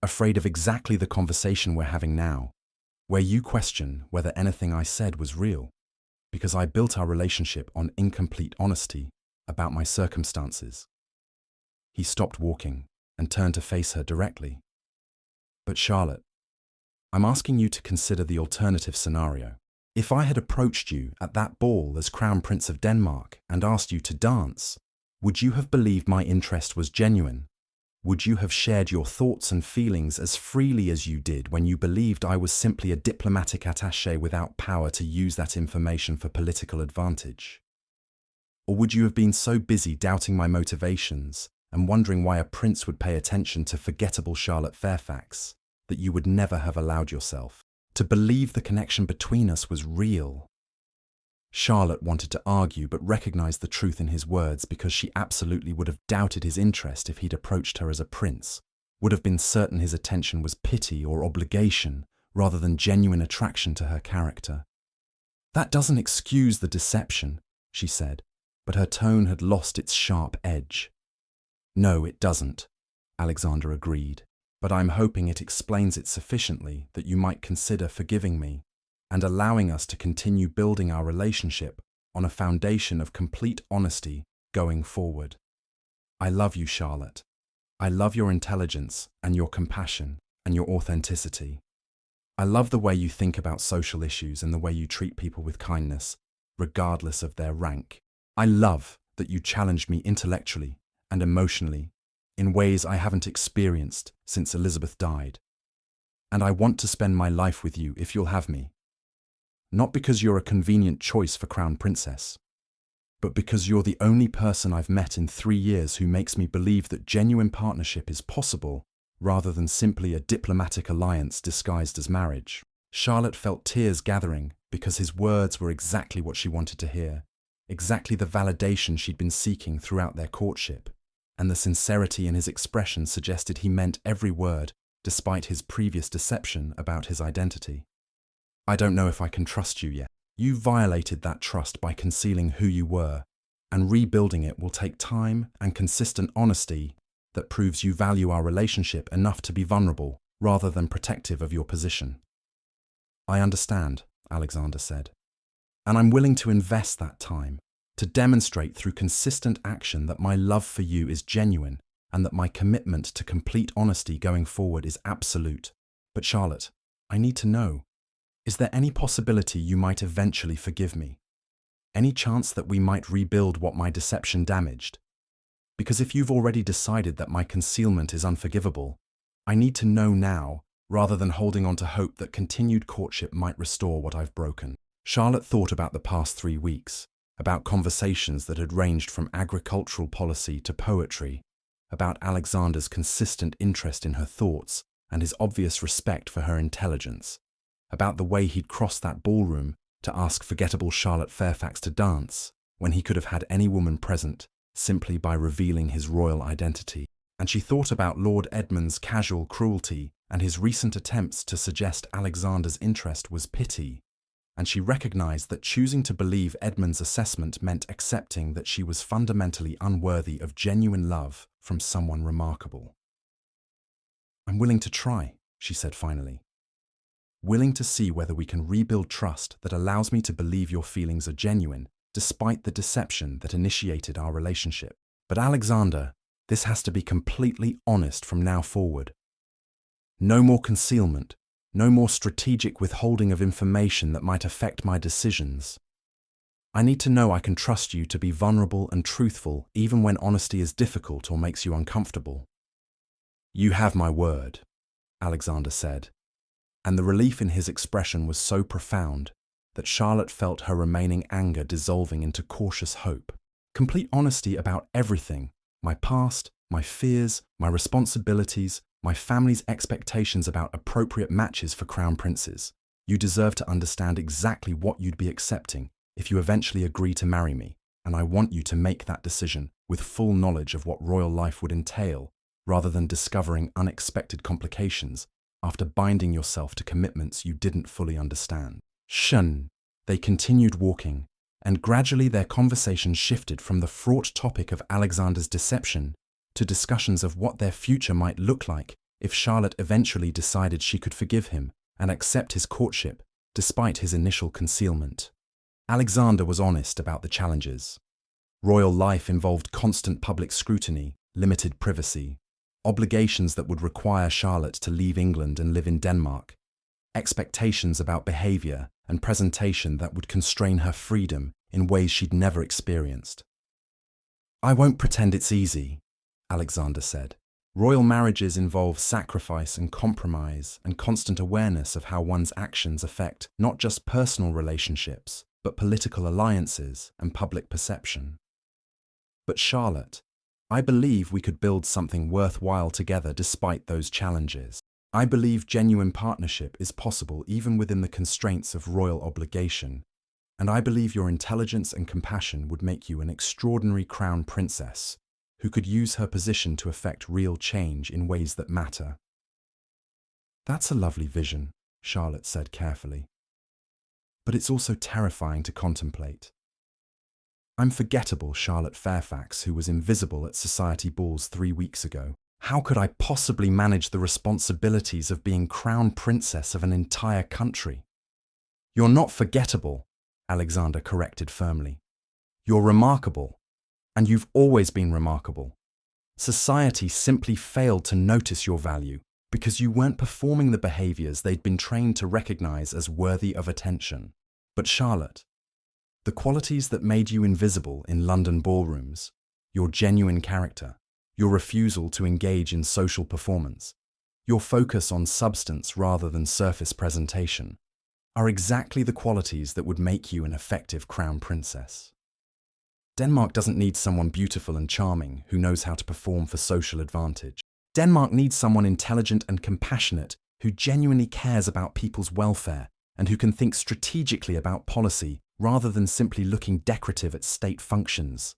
Afraid of exactly the conversation we're having now, where you question whether anything I said was real, because I built our relationship on incomplete honesty about my circumstances. He stopped walking and turned to face her directly. But Charlotte, I'm asking you to consider the alternative scenario. If I had approached you at that ball as Crown Prince of Denmark and asked you to dance, would you have believed my interest was genuine? Would you have shared your thoughts and feelings as freely as you did when you believed I was simply a diplomatic attaché without power to use that information for political advantage? Or would you have been so busy doubting my motivations and wondering why a prince would pay attention to forgettable Charlotte Fairfax that you would never have allowed yourself to believe the connection between us was real? Charlotte wanted to argue but recognized the truth in his words because she absolutely would have doubted his interest if he'd approached her as a prince, would have been certain his attention was pity or obligation rather than genuine attraction to her character. That doesn't excuse the deception, she said, but her tone had lost its sharp edge. No, it doesn't, Alexander agreed, but I'm hoping it explains it sufficiently that you might consider forgiving me and allowing us to continue building our relationship on a foundation of complete honesty going forward. I love you, Charlotte. I love your intelligence and your compassion and your authenticity. I love the way you think about social issues and the way you treat people with kindness, regardless of their rank. I love that you challenged me intellectually and emotionally in ways I haven't experienced since Elizabeth died. And I want to spend my life with you if you'll have me. Not because you're a convenient choice for Crown Princess, but because you're the only person I've met in 3 years who makes me believe that genuine partnership is possible rather than simply a diplomatic alliance disguised as marriage. Charlotte felt tears gathering because his words were exactly what she wanted to hear, exactly the validation she'd been seeking throughout their courtship, and the sincerity in his expression suggested he meant every word, despite his previous deception about his identity. I don't know if I can trust you yet. You violated that trust by concealing who you were, and rebuilding it will take time and consistent honesty that proves you value our relationship enough to be vulnerable rather than protective of your position. I understand, Alexander said, and I'm willing to invest that time to demonstrate through consistent action that my love for you is genuine and that my commitment to complete honesty going forward is absolute. But Charlotte, I need to know, is there any possibility you might eventually forgive me? Any chance that we might rebuild what my deception damaged? Because if you've already decided that my concealment is unforgivable, I need to know now, rather than holding on to hope that continued courtship might restore what I've broken." Charlotte thought about the past 3 weeks, about conversations that had ranged from agricultural policy to poetry, about Alexander's consistent interest in her thoughts and his obvious respect for her intelligence, about the way he'd crossed that ballroom to ask forgettable Charlotte Fairfax to dance when he could have had any woman present simply by revealing his royal identity. And she thought about Lord Edmund's casual cruelty and his recent attempts to suggest Alexander's interest was pity, and she recognized that choosing to believe Edmund's assessment meant accepting that she was fundamentally unworthy of genuine love from someone remarkable. "I'm willing to try," she said finally. "Willing to see whether we can rebuild trust that allows me to believe your feelings are genuine, despite the deception that initiated our relationship. But Alexander, this has to be completely honest from now forward. No more concealment, no more strategic withholding of information that might affect my decisions. I need to know I can trust you to be vulnerable and truthful even when honesty is difficult or makes you uncomfortable." "You have my word," Alexander said, and the relief in his expression was so profound that Charlotte felt her remaining anger dissolving into cautious hope. Complete honesty about everything: my past, my fears, my responsibilities, my family's expectations about appropriate matches for crown princes. You deserve to understand exactly what you'd be accepting if you eventually agree to marry me, and I want you to make that decision with full knowledge of what royal life would entail, rather than discovering unexpected complications after binding yourself to commitments you didn't fully understand. Shun. They continued walking, and gradually their conversation shifted from the fraught topic of Alexander's deception to discussions of what their future might look like if Charlotte eventually decided she could forgive him and accept his courtship despite his initial concealment. Alexander was honest about the challenges. Royal life involved constant public scrutiny, limited privacy, obligations that would require Charlotte to leave England and live in Denmark, expectations about behavior and presentation that would constrain her freedom in ways she'd never experienced. "I won't pretend it's easy," Alexander said. "Royal marriages involve sacrifice and compromise and constant awareness of how one's actions affect not just personal relationships, but political alliances and public perception. But Charlotte, I believe we could build something worthwhile together despite those challenges. I believe genuine partnership is possible even within the constraints of royal obligation, and I believe your intelligence and compassion would make you an extraordinary crown princess who could use her position to effect real change in ways that matter." "That's a lovely vision," Charlotte said carefully. "But it's also terrifying to contemplate. I'm forgettable Charlotte Fairfax who was invisible at society balls 3 weeks ago. How could I possibly manage the responsibilities of being crown princess of an entire country?" "You're not forgettable," Alexander corrected firmly. "You're remarkable, and you've always been remarkable. Society simply failed to notice your value because you weren't performing the behaviors they'd been trained to recognize as worthy of attention. But Charlotte, the qualities that made you invisible in London ballrooms, your genuine character, your refusal to engage in social performance, your focus on substance rather than surface presentation, are exactly the qualities that would make you an effective crown princess. Denmark doesn't need someone beautiful and charming who knows how to perform for social advantage. Denmark needs someone intelligent and compassionate who genuinely cares about people's welfare and who can think strategically about policy rather than simply looking decorative at state functions."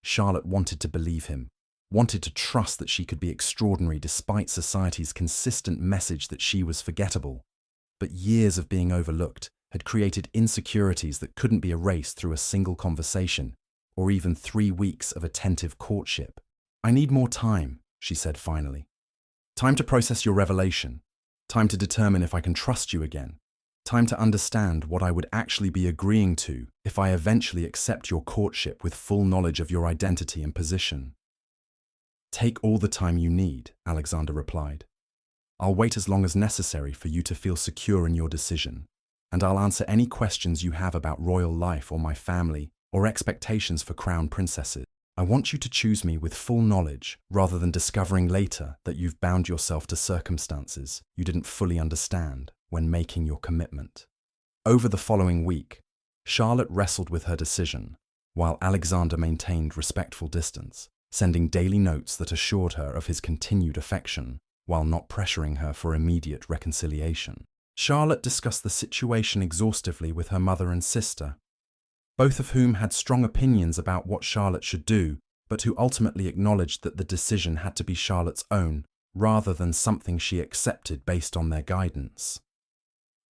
Charlotte wanted to believe him, wanted to trust that she could be extraordinary despite society's consistent message that she was forgettable. But years of being overlooked had created insecurities that couldn't be erased through a single conversation, or even 3 weeks of attentive courtship. "I need more time," she said finally. "Time to process your revelation. Time to determine if I can trust you again. Time to understand what I would actually be agreeing to if I eventually accept your courtship with full knowledge of your identity and position." "Take all the time you need," Alexander replied. "I'll wait as long as necessary for you to feel secure in your decision, and I'll answer any questions you have about royal life or my family or expectations for crown princesses. I want you to choose me with full knowledge rather than discovering later that you've bound yourself to circumstances you didn't fully understand when making your commitment. Over the following week, Charlotte wrestled with her decision, while Alexander maintained respectful distance, sending daily notes that assured her of his continued affection while not pressuring her for immediate reconciliation. Charlotte discussed the situation exhaustively with her mother and sister, both of whom had strong opinions about what Charlotte should do, but who ultimately acknowledged that the decision had to be Charlotte's own, rather than something she accepted based on their guidance.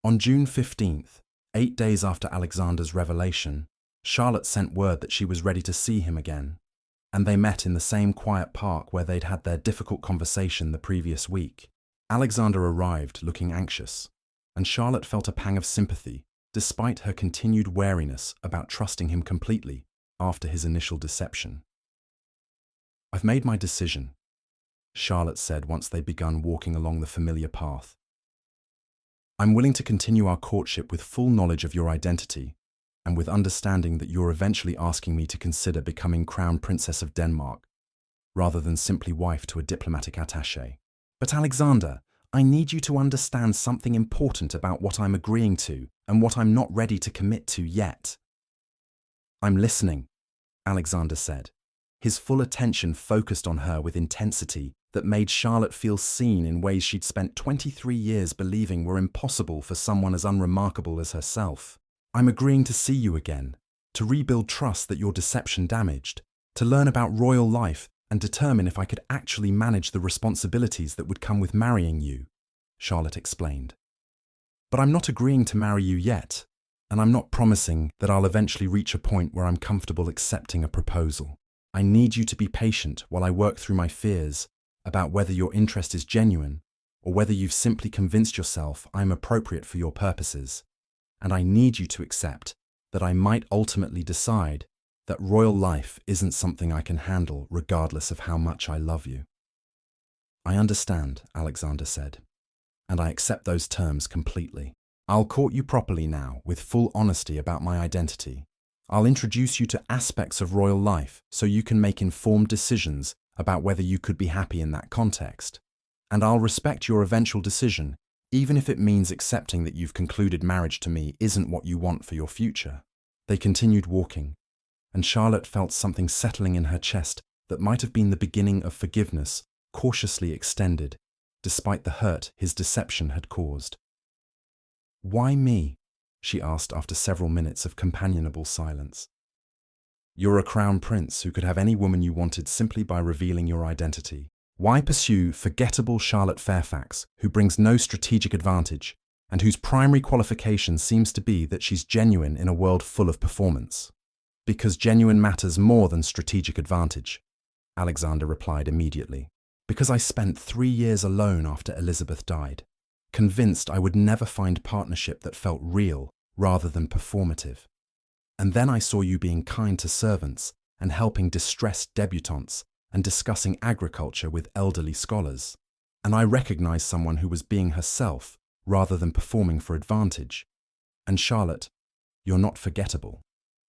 On June 15th, 8 days after Alexander's revelation, Charlotte sent word that she was ready to see him again, and they met in the same quiet park where they'd had their difficult conversation the previous week. Alexander arrived looking anxious, and Charlotte felt a pang of sympathy despite her continued wariness about trusting him completely after his initial deception. "I've made my decision," Charlotte said once they'd begun walking along the familiar path. "I'm willing to continue our courtship with full knowledge of your identity and with understanding that you're eventually asking me to consider becoming Crown Princess of Denmark rather than simply wife to a diplomatic attaché. But Alexander, I need you to understand something important about what I'm agreeing to and what I'm not ready to commit to yet." "I'm listening," Alexander said, his full attention focused on her with intensity that made Charlotte feel seen in ways she'd spent 23 years believing were impossible for someone as unremarkable as herself. "I'm agreeing to see you again, to rebuild trust that your deception damaged, to learn about royal life and determine if I could actually manage the responsibilities that would come with marrying you," Charlotte explained. "But I'm not agreeing to marry you yet, and I'm not promising that I'll eventually reach a point where I'm comfortable accepting a proposal. I need you to be patient while I work through my fears about whether your interest is genuine or whether you've simply convinced yourself I'm appropriate for your purposes, and I need you to accept that I might ultimately decide that royal life isn't something I can handle regardless of how much I love you." "I understand," Alexander said, "and I accept those terms completely. I'll court you properly now with full honesty about my identity. I'll introduce you to aspects of royal life so you can make informed decisions about whether you could be happy in that context. And I'll respect your eventual decision, even if it means accepting that you've concluded marriage to me isn't what you want for your future." They continued walking, and Charlotte felt something settling in her chest that might have been the beginning of forgiveness cautiously extended, despite the hurt his deception had caused. "Why me?" she asked after several minutes of companionable silence. "You're a crown prince who could have any woman you wanted simply by revealing your identity. Why pursue forgettable Charlotte Fairfax, who brings no strategic advantage, and whose primary qualification seems to be that she's genuine in a world full of performance? Because genuine matters more than strategic advantage," Alexander replied immediately. "Because I spent 3 years alone after Elizabeth died, convinced I would never find partnership that felt real rather than performative. And then I saw you being kind to servants and helping distressed debutantes and discussing agriculture with elderly scholars. And I recognized someone who was being herself rather than performing for advantage. And Charlotte, you're not forgettable.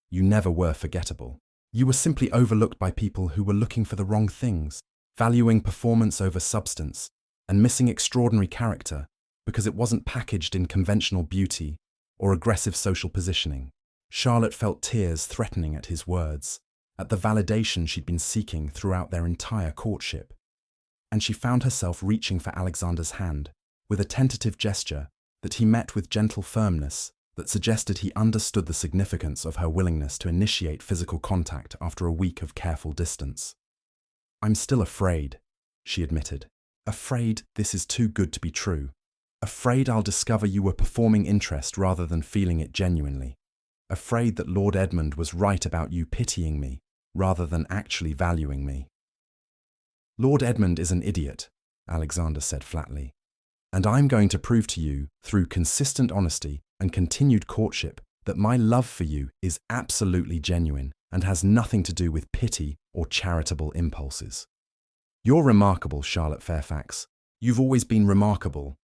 You never were forgettable. You were simply overlooked by people who were looking for the wrong things, valuing performance over substance, and missing extraordinary character because it wasn't packaged in conventional beauty or aggressive social positioning." Charlotte felt tears threatening at his words, at the validation she'd been seeking throughout their entire courtship. And she found herself reaching for Alexander's hand with a tentative gesture that he met with gentle firmness that suggested he understood the significance of her willingness to initiate physical contact after a week of careful distance. "I'm still afraid," she admitted. "Afraid this is too good to be true. Afraid I'll discover you were performing interest rather than feeling it genuinely. Afraid that Lord Edmund was right about you pitying me rather than actually valuing me." "Lord Edmund is an idiot," Alexander said flatly. "And I'm going to prove to you, through consistent honesty and continued courtship, that my love for you is absolutely genuine and has nothing to do with pity or charitable impulses. You're remarkable, Charlotte Fairfax. You've always been remarkable.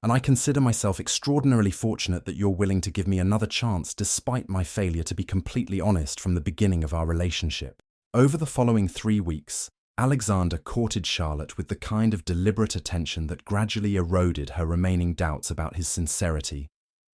And I consider myself extraordinarily fortunate that you're willing to give me another chance despite my failure to be completely honest from the beginning of our relationship. Over the following 3 weeks, Alexander courted Charlotte with the kind of deliberate attention that gradually eroded her remaining doubts about his sincerity,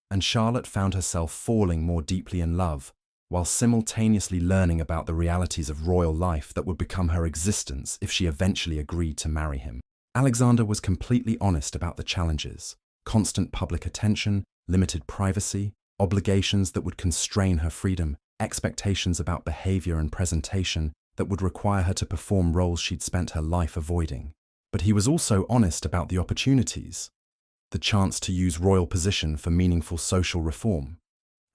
and Charlotte found herself falling more deeply in love, while simultaneously learning about the realities of royal life that would become her existence if she eventually agreed to marry him. Alexander was completely honest about the challenges: constant public attention, limited privacy, obligations that would constrain her freedom, expectations about behavior and presentation that would require her to perform roles she'd spent her life avoiding. But he was also honest about the opportunities: the chance to use royal position for meaningful social reform,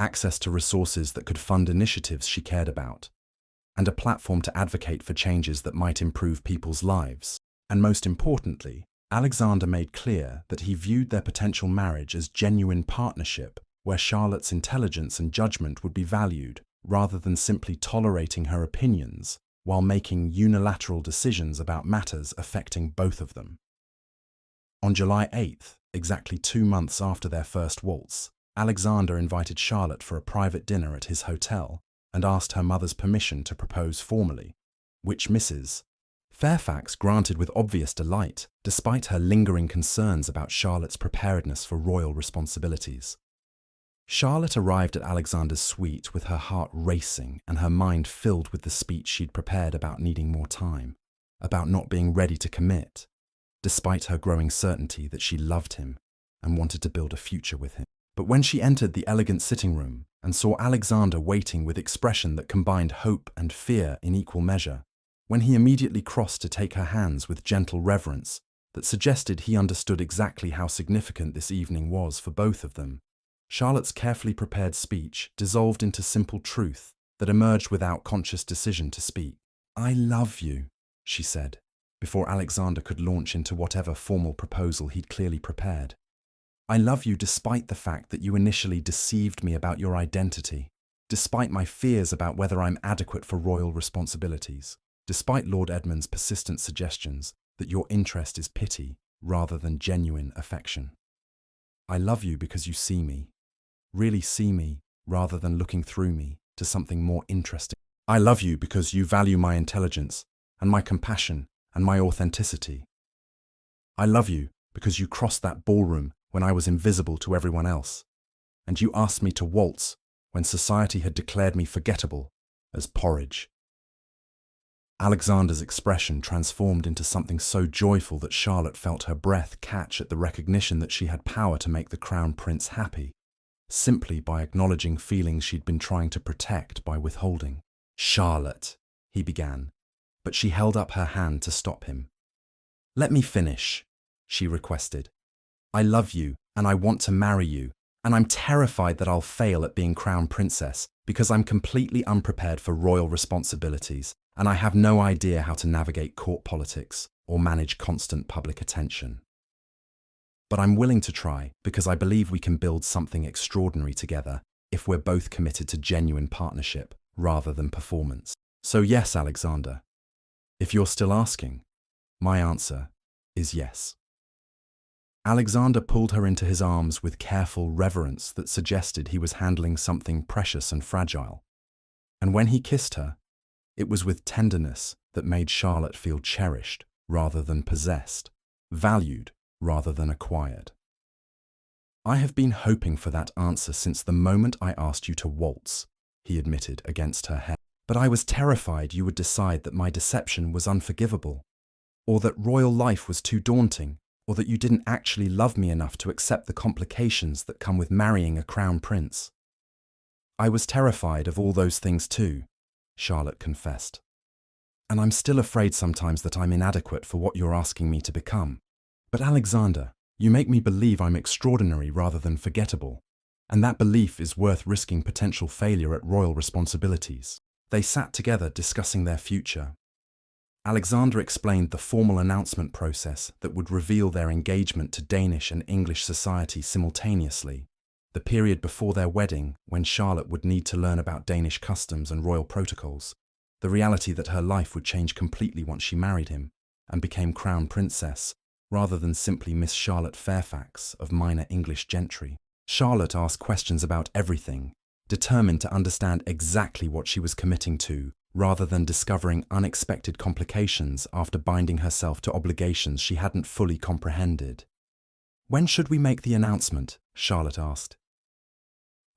access to resources that could fund initiatives she cared about, and a platform to advocate for changes that might improve people's lives. And most importantly, Alexander made clear that he viewed their potential marriage as genuine partnership, where Charlotte's intelligence and judgment would be valued, rather than simply tolerating her opinions while making unilateral decisions about matters affecting both of them. On July 8th, exactly 2 months after their first waltz, Alexander invited Charlotte for a private dinner at his hotel and asked her mother's permission to propose formally, which Mrs. Fairfax granted with obvious delight, despite her lingering concerns about Charlotte's preparedness for royal responsibilities. Charlotte arrived at Alexander's suite with her heart racing and her mind filled with the speech she'd prepared about needing more time, about not being ready to commit, despite her growing certainty that she loved him and wanted to build a future with him. But when she entered the elegant sitting room and saw Alexander waiting with expression that combined hope and fear in equal measure, when he immediately crossed to take her hands with gentle reverence that suggested he understood exactly how significant this evening was for both of them, Charlotte's carefully prepared speech dissolved into simple truth that emerged without conscious decision to speak. "I love you," she said, before Alexander could launch into whatever formal proposal he'd clearly prepared. "I love you despite the fact that you initially deceived me about your identity, despite my fears about whether I'm adequate for royal responsibilities, despite Lord Edmund's persistent suggestions that your interest is pity rather than genuine affection. I love you because you see me, really see me, rather than looking through me to something more interesting. I love you because you value my intelligence and my compassion and my authenticity. I love you because you crossed that ballroom when I was invisible to everyone else, and you asked me to waltz when society had declared me forgettable as Porridge." Alexander's expression transformed into something so joyful that Charlotte felt her breath catch at the recognition that she had power to make the Crown Prince happy, simply by acknowledging feelings she'd been trying to protect by withholding. "Charlotte," he began, but she held up her hand to stop him. "Let me finish," she requested. "I love you, and I want to marry you, and I'm terrified that I'll fail at being Crown Princess because I'm completely unprepared for royal responsibilities, and I have no idea how to navigate court politics or manage constant public attention. But I'm willing to try because I believe we can build something extraordinary together if we're both committed to genuine partnership rather than performance. So yes, Alexander, if you're still asking, my answer is yes." Alexander pulled her into his arms with careful reverence that suggested he was handling something precious and fragile. And when he kissed her, it was with tenderness that made Charlotte feel cherished rather than possessed, valued rather than acquired. "I have been hoping for that answer since the moment I asked you to waltz," he admitted against her hair. "But I was terrified you would decide that my deception was unforgivable, or that royal life was too daunting, or that you didn't actually love me enough to accept the complications that come with marrying a crown prince." "I was terrified of all those things too," Charlotte confessed. "And I'm still afraid sometimes that I'm inadequate for what you're asking me to become. But Alexander, you make me believe I'm extraordinary rather than forgettable, and that belief is worth risking potential failure at royal responsibilities." They sat together discussing their future. Alexander explained the formal announcement process that would reveal their engagement to Danish and English society simultaneously, the period before their wedding when Charlotte would need to learn about Danish customs and royal protocols, the reality that her life would change completely once she married him and became Crown Princess, rather than simply Miss Charlotte Fairfax of minor English gentry. Charlotte asked questions about everything, determined to understand exactly what she was committing to rather than discovering unexpected complications after binding herself to obligations she hadn't fully comprehended. "When should we make the announcement?" Charlotte asked.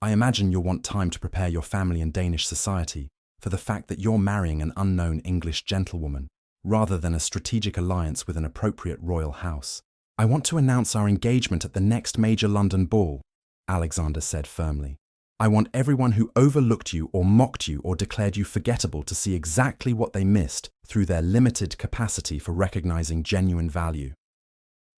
"I imagine you'll want time to prepare your family and Danish society for the fact that you're marrying an unknown English gentlewoman, rather than a strategic alliance with an appropriate royal house. I want to announce our engagement at the next major London ball," Alexander said firmly. "I want everyone who overlooked you or mocked you or declared you forgettable to see exactly what they missed through their limited capacity for recognizing genuine value.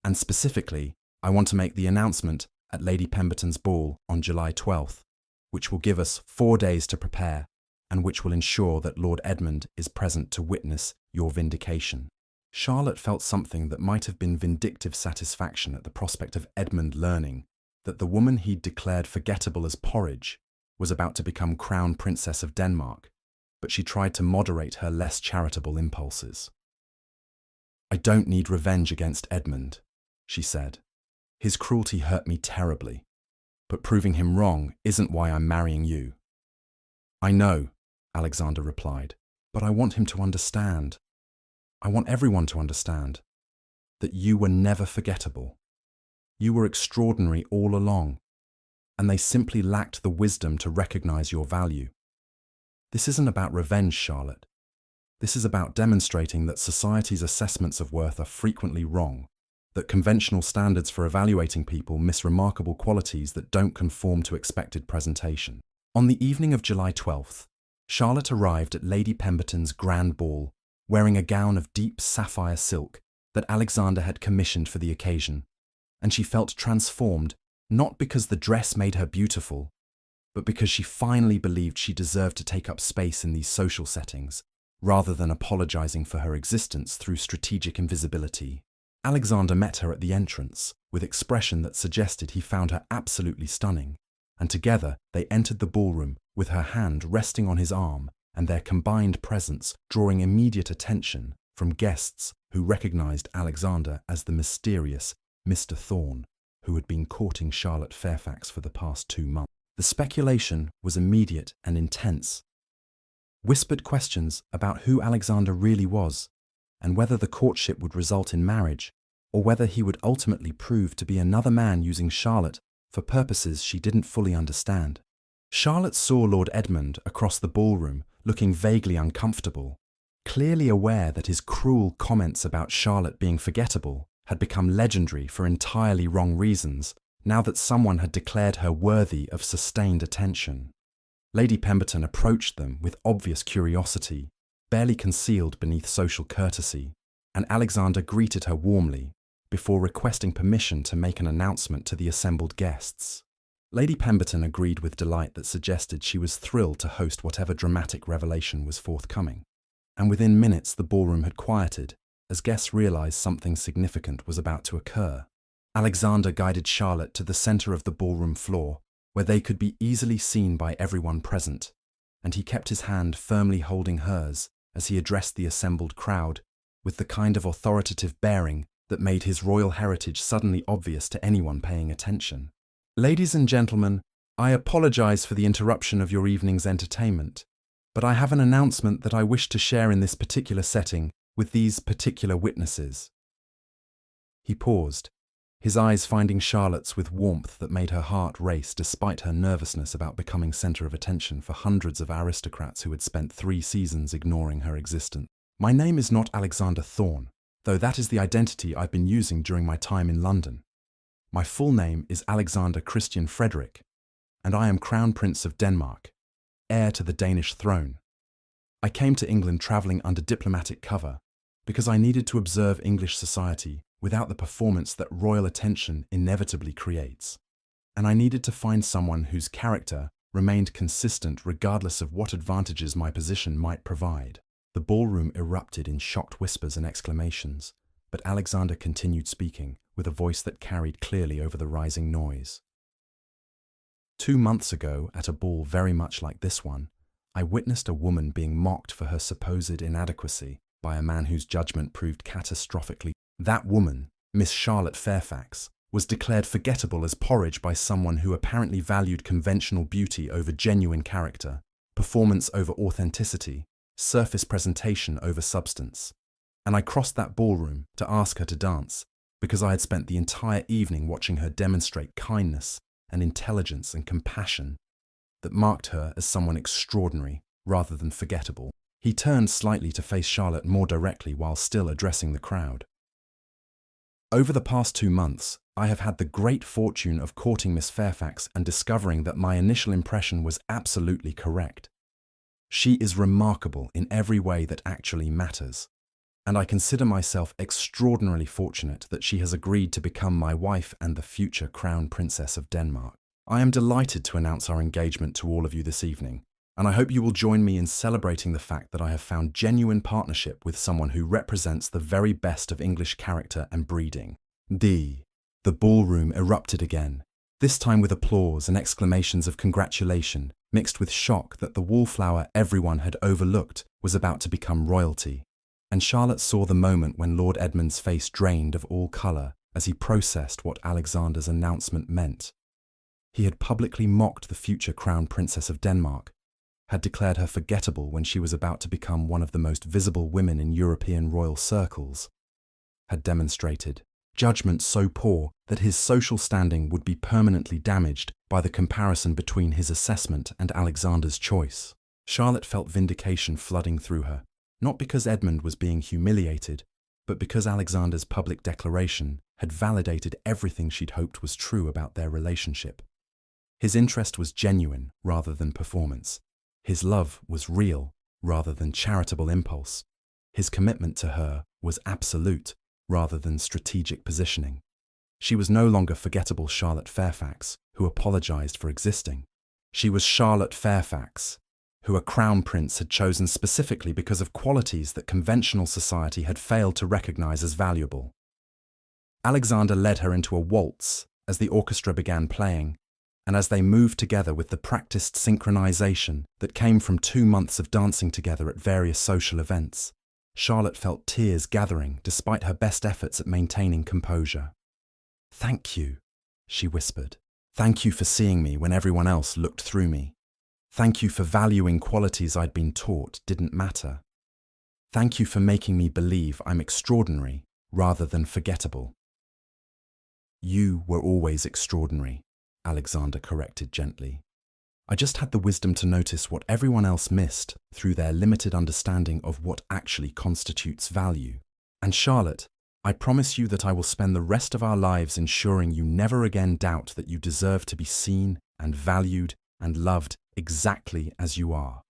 And specifically, I want to make the announcement at Lady Pemberton's ball on July 12th, which will give us 4 days to prepare and which will ensure that Lord Edmund is present to witness your vindication." Charlotte felt something that might have been vindictive satisfaction at the prospect of Edmund learning that the woman he'd declared forgettable as Porridge was about to become Crown Princess of Denmark, but she tried to moderate her less charitable impulses. "I don't need revenge against Edmund," she said. "His cruelty hurt me terribly, but proving him wrong isn't why I'm marrying you." "I know," Alexander replied, "but I want him to understand. I want everyone to understand that you were never forgettable. You were extraordinary all along, and they simply lacked the wisdom to recognize your value. This isn't about revenge, Charlotte. This is about demonstrating that society's assessments of worth are frequently wrong, that conventional standards for evaluating people miss remarkable qualities that don't conform to expected presentation." On the evening of July 12th, Charlotte arrived at Lady Pemberton's grand ball, wearing a gown of deep sapphire silk that Alexander had commissioned for the occasion, and she felt transformed, not because the dress made her beautiful, but because she finally believed she deserved to take up space in these social settings, rather than apologizing for her existence through strategic invisibility. Alexander met her at the entrance, with expression that suggested he found her absolutely stunning, and together they entered the ballroom with her hand resting on his arm and their combined presence drawing immediate attention from guests who recognized Alexander as the mysterious Mr. Thorne, who had been courting Charlotte Fairfax for the past 2 months. The speculation was immediate and intense. Whispered questions about who Alexander really was, and whether the courtship would result in marriage, or whether he would ultimately prove to be another man using Charlotte for purposes she didn't fully understand. Charlotte saw Lord Edmund across the ballroom looking vaguely uncomfortable, clearly aware that his cruel comments about Charlotte being forgettable had become legendary for entirely wrong reasons, now that someone had declared her worthy of sustained attention. Lady Pemberton approached them with obvious curiosity, barely concealed beneath social courtesy, and Alexander greeted her warmly, before requesting permission to make an announcement to the assembled guests. Lady Pemberton agreed with delight that suggested she was thrilled to host whatever dramatic revelation was forthcoming, and within minutes the ballroom had quieted, as guests realized something significant was about to occur. Alexander guided Charlotte to the center of the ballroom floor, where they could be easily seen by everyone present, and he kept his hand firmly holding hers as he addressed the assembled crowd with the kind of authoritative bearing that made his royal heritage suddenly obvious to anyone paying attention. "Ladies and gentlemen, I apologize for the interruption of your evening's entertainment, but I have an announcement that I wish to share in this particular setting with these particular witnesses." He paused, his eyes finding Charlotte's with warmth that made her heart race despite her nervousness about becoming center of attention for hundreds of aristocrats who had spent 3 seasons ignoring her existence. "My name is not Alexander Thorne, though that is the identity I've been using during my time in London. My full name is Alexander Christian Frederick, and I am Crown Prince of Denmark, heir to the Danish throne. I came to England travelling under diplomatic cover because I needed to observe English society without the performance that royal attention inevitably creates, and I needed to find someone whose character remained consistent regardless of what advantages my position might provide." The ballroom erupted in shocked whispers and exclamations, but Alexander continued speaking, with a voice that carried clearly over the rising noise. 2 months ago, at a ball very much like this one, I witnessed a woman being mocked for her supposed inadequacy by a man whose judgment proved catastrophically. That woman, Miss Charlotte Fairfax, was declared forgettable as Porridge by someone who apparently valued conventional beauty over genuine character, performance over authenticity, surface presentation over substance. And I crossed that ballroom to ask her to dance, because I had spent the entire evening watching her demonstrate kindness and intelligence and compassion that marked her as someone extraordinary rather than forgettable. He turned slightly to face Charlotte more directly while still addressing the crowd. Over the past 2 months, I have had the great fortune of courting Miss Fairfax and discovering that my initial impression was absolutely correct. She is remarkable in every way that actually matters, and I consider myself extraordinarily fortunate that she has agreed to become my wife and the future Crown Princess of Denmark. I am delighted to announce our engagement to all of you this evening, and I hope you will join me in celebrating the fact that I have found genuine partnership with someone who represents the very best of English character and breeding. The ballroom erupted again, this time with applause and exclamations of congratulation, mixed with shock that the Wallflower everyone had overlooked was about to become royalty. And Charlotte saw the moment when Lord Edmund's face drained of all colour as he processed what Alexander's announcement meant. He had publicly mocked the future Crown Princess of Denmark, had declared her forgettable when she was about to become one of the most visible women in European royal circles, had demonstrated judgment so poor that his social standing would be permanently damaged by the comparison between his assessment and Alexander's choice. Charlotte felt vindication flooding through her, not because Edmund was being humiliated, but because Alexander's public declaration had validated everything she'd hoped was true about their relationship. His interest was genuine rather than performance. His love was real rather than charitable impulse. His commitment to her was absolute rather than strategic positioning. She was no longer forgettable Charlotte Fairfax, who apologized for existing. She was Charlotte Fairfax, who a crown prince had chosen specifically because of qualities that conventional society had failed to recognize as valuable. Alexander led her into a waltz as the orchestra began playing, and as they moved together with the practiced synchronization that came from 2 months of dancing together at various social events, Charlotte felt tears gathering despite her best efforts at maintaining composure. "Thank you," she whispered. "Thank you for seeing me when everyone else looked through me. Thank you for valuing qualities I'd been taught didn't matter. Thank you for making me believe I'm extraordinary rather than forgettable." "You were always extraordinary," Alexander corrected gently. "I just had the wisdom to notice what everyone else missed through their limited understanding of what actually constitutes value. And Charlotte, I promise you that I will spend the rest of our lives ensuring you never again doubt that you deserve to be seen and valued and loved exactly as you are."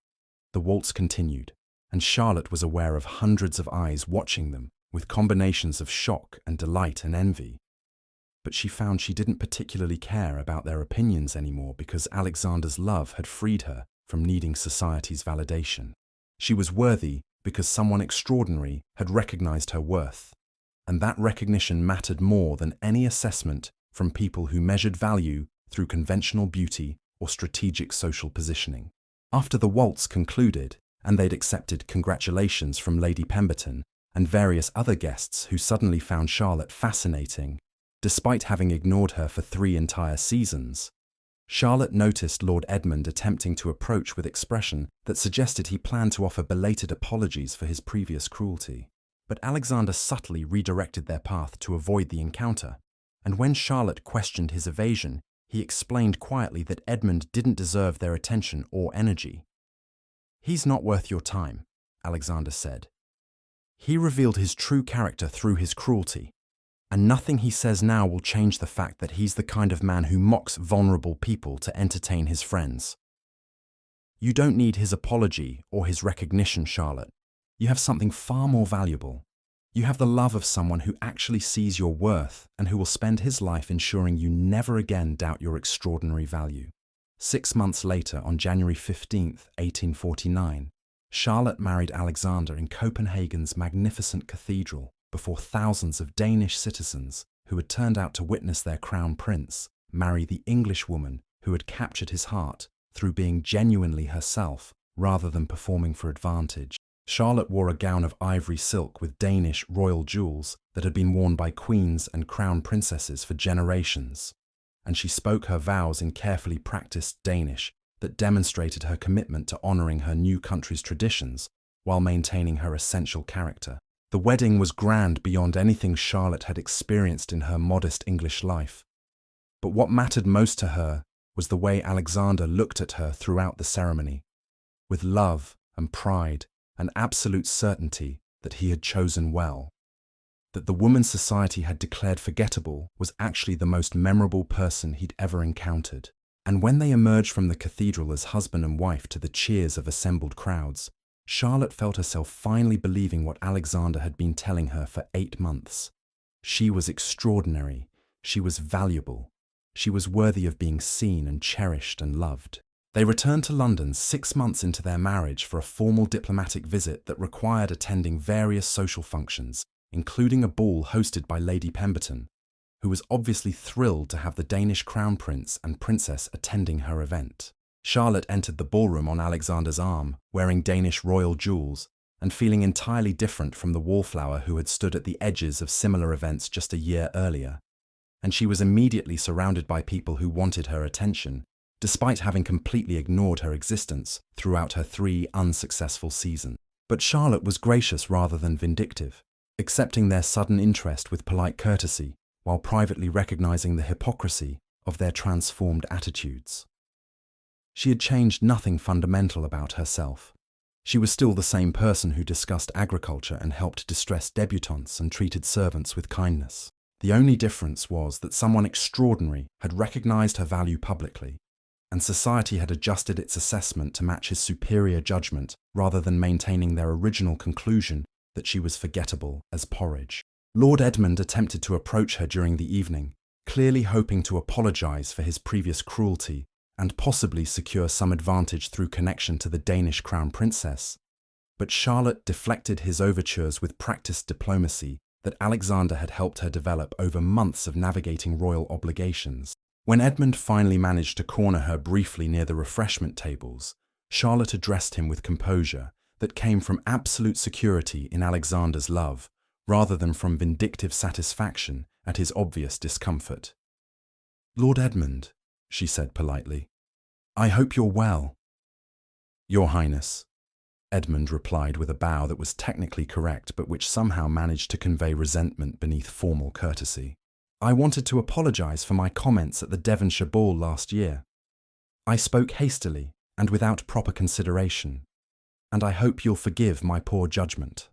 The waltz continued, and Charlotte was aware of hundreds of eyes watching them with combinations of shock and delight and envy. But she found she didn't particularly care about their opinions anymore because Alexander's love had freed her from needing society's validation. She was worthy because someone extraordinary had recognized her worth, and that recognition mattered more than any assessment from people who measured value through conventional beauty or strategic social positioning. After the waltz concluded, and they'd accepted congratulations from Lady Pemberton and various other guests who suddenly found Charlotte fascinating, despite having ignored her for 3 entire seasons, Charlotte noticed Lord Edmund attempting to approach with expression that suggested he planned to offer belated apologies for his previous cruelty. But Alexander subtly redirected their path to avoid the encounter, and when Charlotte questioned his evasion, he explained quietly that Edmund didn't deserve their attention or energy. "He's not worth your time," Alexander said. "He revealed his true character through his cruelty, and nothing he says now will change the fact that he's the kind of man who mocks vulnerable people to entertain his friends. You don't need his apology or his recognition, Charlotte. You have something far more valuable. You have the love of someone who actually sees your worth and who will spend his life ensuring you never again doubt your extraordinary value." 6 months later, on January 15th, 1849, Charlotte married Alexander in Copenhagen's magnificent cathedral before thousands of Danish citizens who had turned out to witness their crown prince marry the English woman who had captured his heart through being genuinely herself rather than performing for advantage. Charlotte wore a gown of ivory silk with Danish royal jewels that had been worn by queens and crown princesses for generations, and she spoke her vows in carefully practiced Danish that demonstrated her commitment to honouring her new country's traditions while maintaining her essential character. The wedding was grand beyond anything Charlotte had experienced in her modest English life. But what mattered most to her was the way Alexander looked at her throughout the ceremony, with love and pride and absolute certainty that he had chosen well. That the woman society had declared forgettable was actually the most memorable person he'd ever encountered. And when they emerged from the cathedral as husband and wife to the cheers of assembled crowds, Charlotte felt herself finally believing what Alexander had been telling her for 8 months. She was extraordinary. She was valuable. She was worthy of being seen and cherished and loved. They returned to London 6 months into their marriage for a formal diplomatic visit that required attending various social functions, including a ball hosted by Lady Pemberton, who was obviously thrilled to have the Danish crown prince and princess attending her event. Charlotte entered the ballroom on Alexander's arm, wearing Danish royal jewels, and feeling entirely different from the Wallflower who had stood at the edges of similar events just a year earlier. And she was immediately surrounded by people who wanted her attention, despite having completely ignored her existence throughout her 3 unsuccessful seasons. But Charlotte was gracious rather than vindictive, accepting their sudden interest with polite courtesy, while privately recognizing the hypocrisy of their transformed attitudes. She had changed nothing fundamental about herself. She was still the same person who discussed agriculture and helped distressed debutantes and treated servants with kindness. The only difference was that someone extraordinary had recognized her value publicly, and society had adjusted its assessment to match his superior judgment rather than maintaining their original conclusion that she was forgettable as Porridge. Lord Edmund attempted to approach her during the evening, clearly hoping to apologize for his previous cruelty and possibly secure some advantage through connection to the Danish crown princess. But Charlotte deflected his overtures with practiced diplomacy that Alexander had helped her develop over months of navigating royal obligations. When Edmund finally managed to corner her briefly near the refreshment tables, Charlotte addressed him with composure that came from absolute security in Alexander's love, rather than from vindictive satisfaction at his obvious discomfort. "Lord Edmund," she said politely, "I hope you're well." "Your Highness," Edmund replied with a bow that was technically correct but which somehow managed to convey resentment beneath formal courtesy. "I wanted to apologize for my comments at the Devonshire ball last year. I spoke hastily and without proper consideration, and I hope you'll forgive my poor judgment."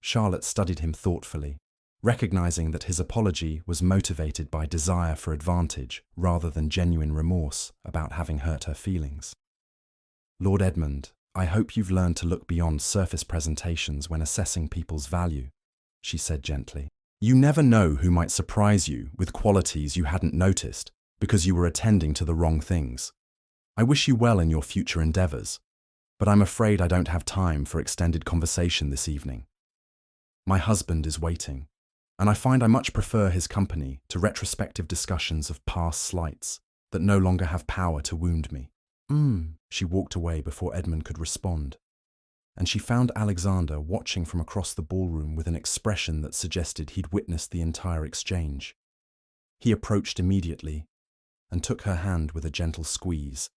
Charlotte studied him thoughtfully, recognizing that his apology was motivated by desire for advantage rather than genuine remorse about having hurt her feelings. "Lord Edmund, I hope you've learned to look beyond surface presentations when assessing people's value," she said gently. "You never know who might surprise you with qualities you hadn't noticed because you were attending to the wrong things. I wish you well in your future endeavors, but I'm afraid I don't have time for extended conversation this evening. My husband is waiting, and I find I much prefer his company to retrospective discussions of past slights that no longer have power to wound me." She walked away before Edmund could respond, and she found Alexander watching from across the ballroom with an expression that suggested he'd witnessed the entire exchange. He approached immediately and took her hand with a gentle squeeze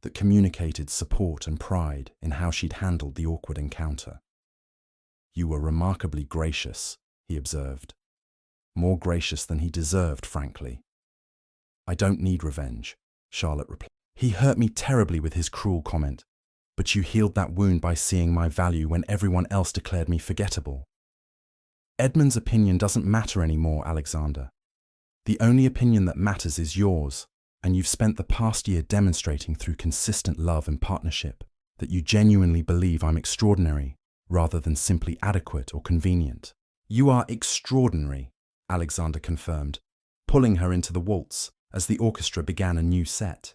that communicated support and pride in how she'd handled the awkward encounter. "You were remarkably gracious," he observed. "More gracious than he deserved, frankly." "I don't need revenge," Charlotte replied. "He hurt me terribly with his cruel comment, but you healed that wound by seeing my value when everyone else declared me forgettable. Edmund's opinion doesn't matter anymore, Alexander. The only opinion that matters is yours, and you've spent the past year demonstrating through consistent love and partnership that you genuinely believe I'm extraordinary, rather than simply adequate or convenient." "You are extraordinary," Alexander confirmed, pulling her into the waltz as the orchestra began a new set.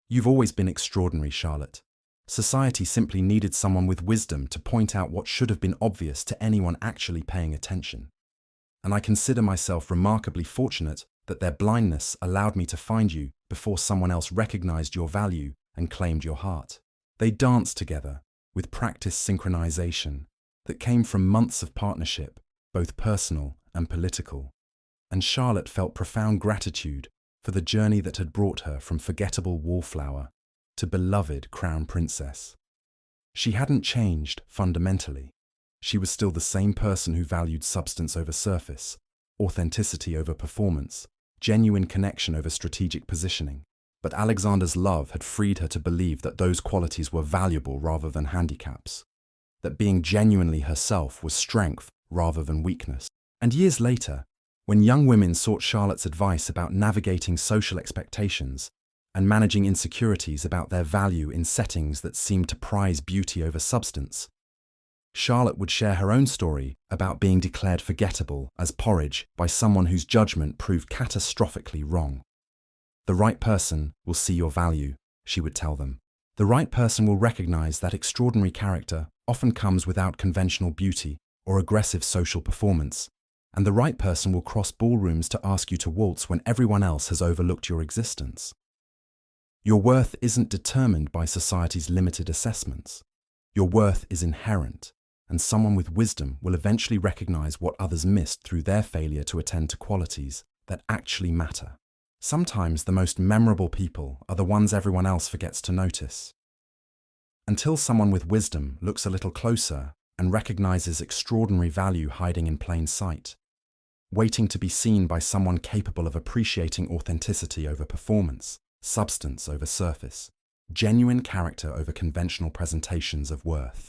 "You've always been extraordinary, Charlotte. Society simply needed someone with wisdom to point out what should have been obvious to anyone actually paying attention. And I consider myself remarkably fortunate that their blindness allowed me to find you before someone else recognized your value and claimed your heart." They danced together, with practiced synchronization that came from months of partnership, both personal and political, and Charlotte felt profound gratitude for the journey that had brought her from forgettable Wallflower to beloved Crown Princess. She hadn't changed fundamentally. She was still the same person who valued substance over surface, authenticity over performance, genuine connection over strategic positioning. But Alexander's love had freed her to believe that those qualities were valuable rather than handicaps, that being genuinely herself was strength rather than weakness. And years later, when young women sought Charlotte's advice about navigating social expectations and managing insecurities about their value in settings that seemed to prize beauty over substance, Charlotte would share her own story about being declared forgettable as Porridge by someone whose judgment proved catastrophically wrong. The right person will see your value, she would tell them. The right person will recognize that extraordinary character often comes without conventional beauty or aggressive social performance, and the right person will cross ballrooms to ask you to waltz when everyone else has overlooked your existence. Your worth isn't determined by society's limited assessments. Your worth is inherent, and someone with wisdom will eventually recognize what others missed through their failure to attend to qualities that actually matter. Sometimes the most memorable people are the ones everyone else forgets to notice. Until someone with wisdom looks a little closer and recognizes extraordinary value hiding in plain sight, waiting to be seen by someone capable of appreciating authenticity over performance, substance over surface, genuine character over conventional presentations of worth.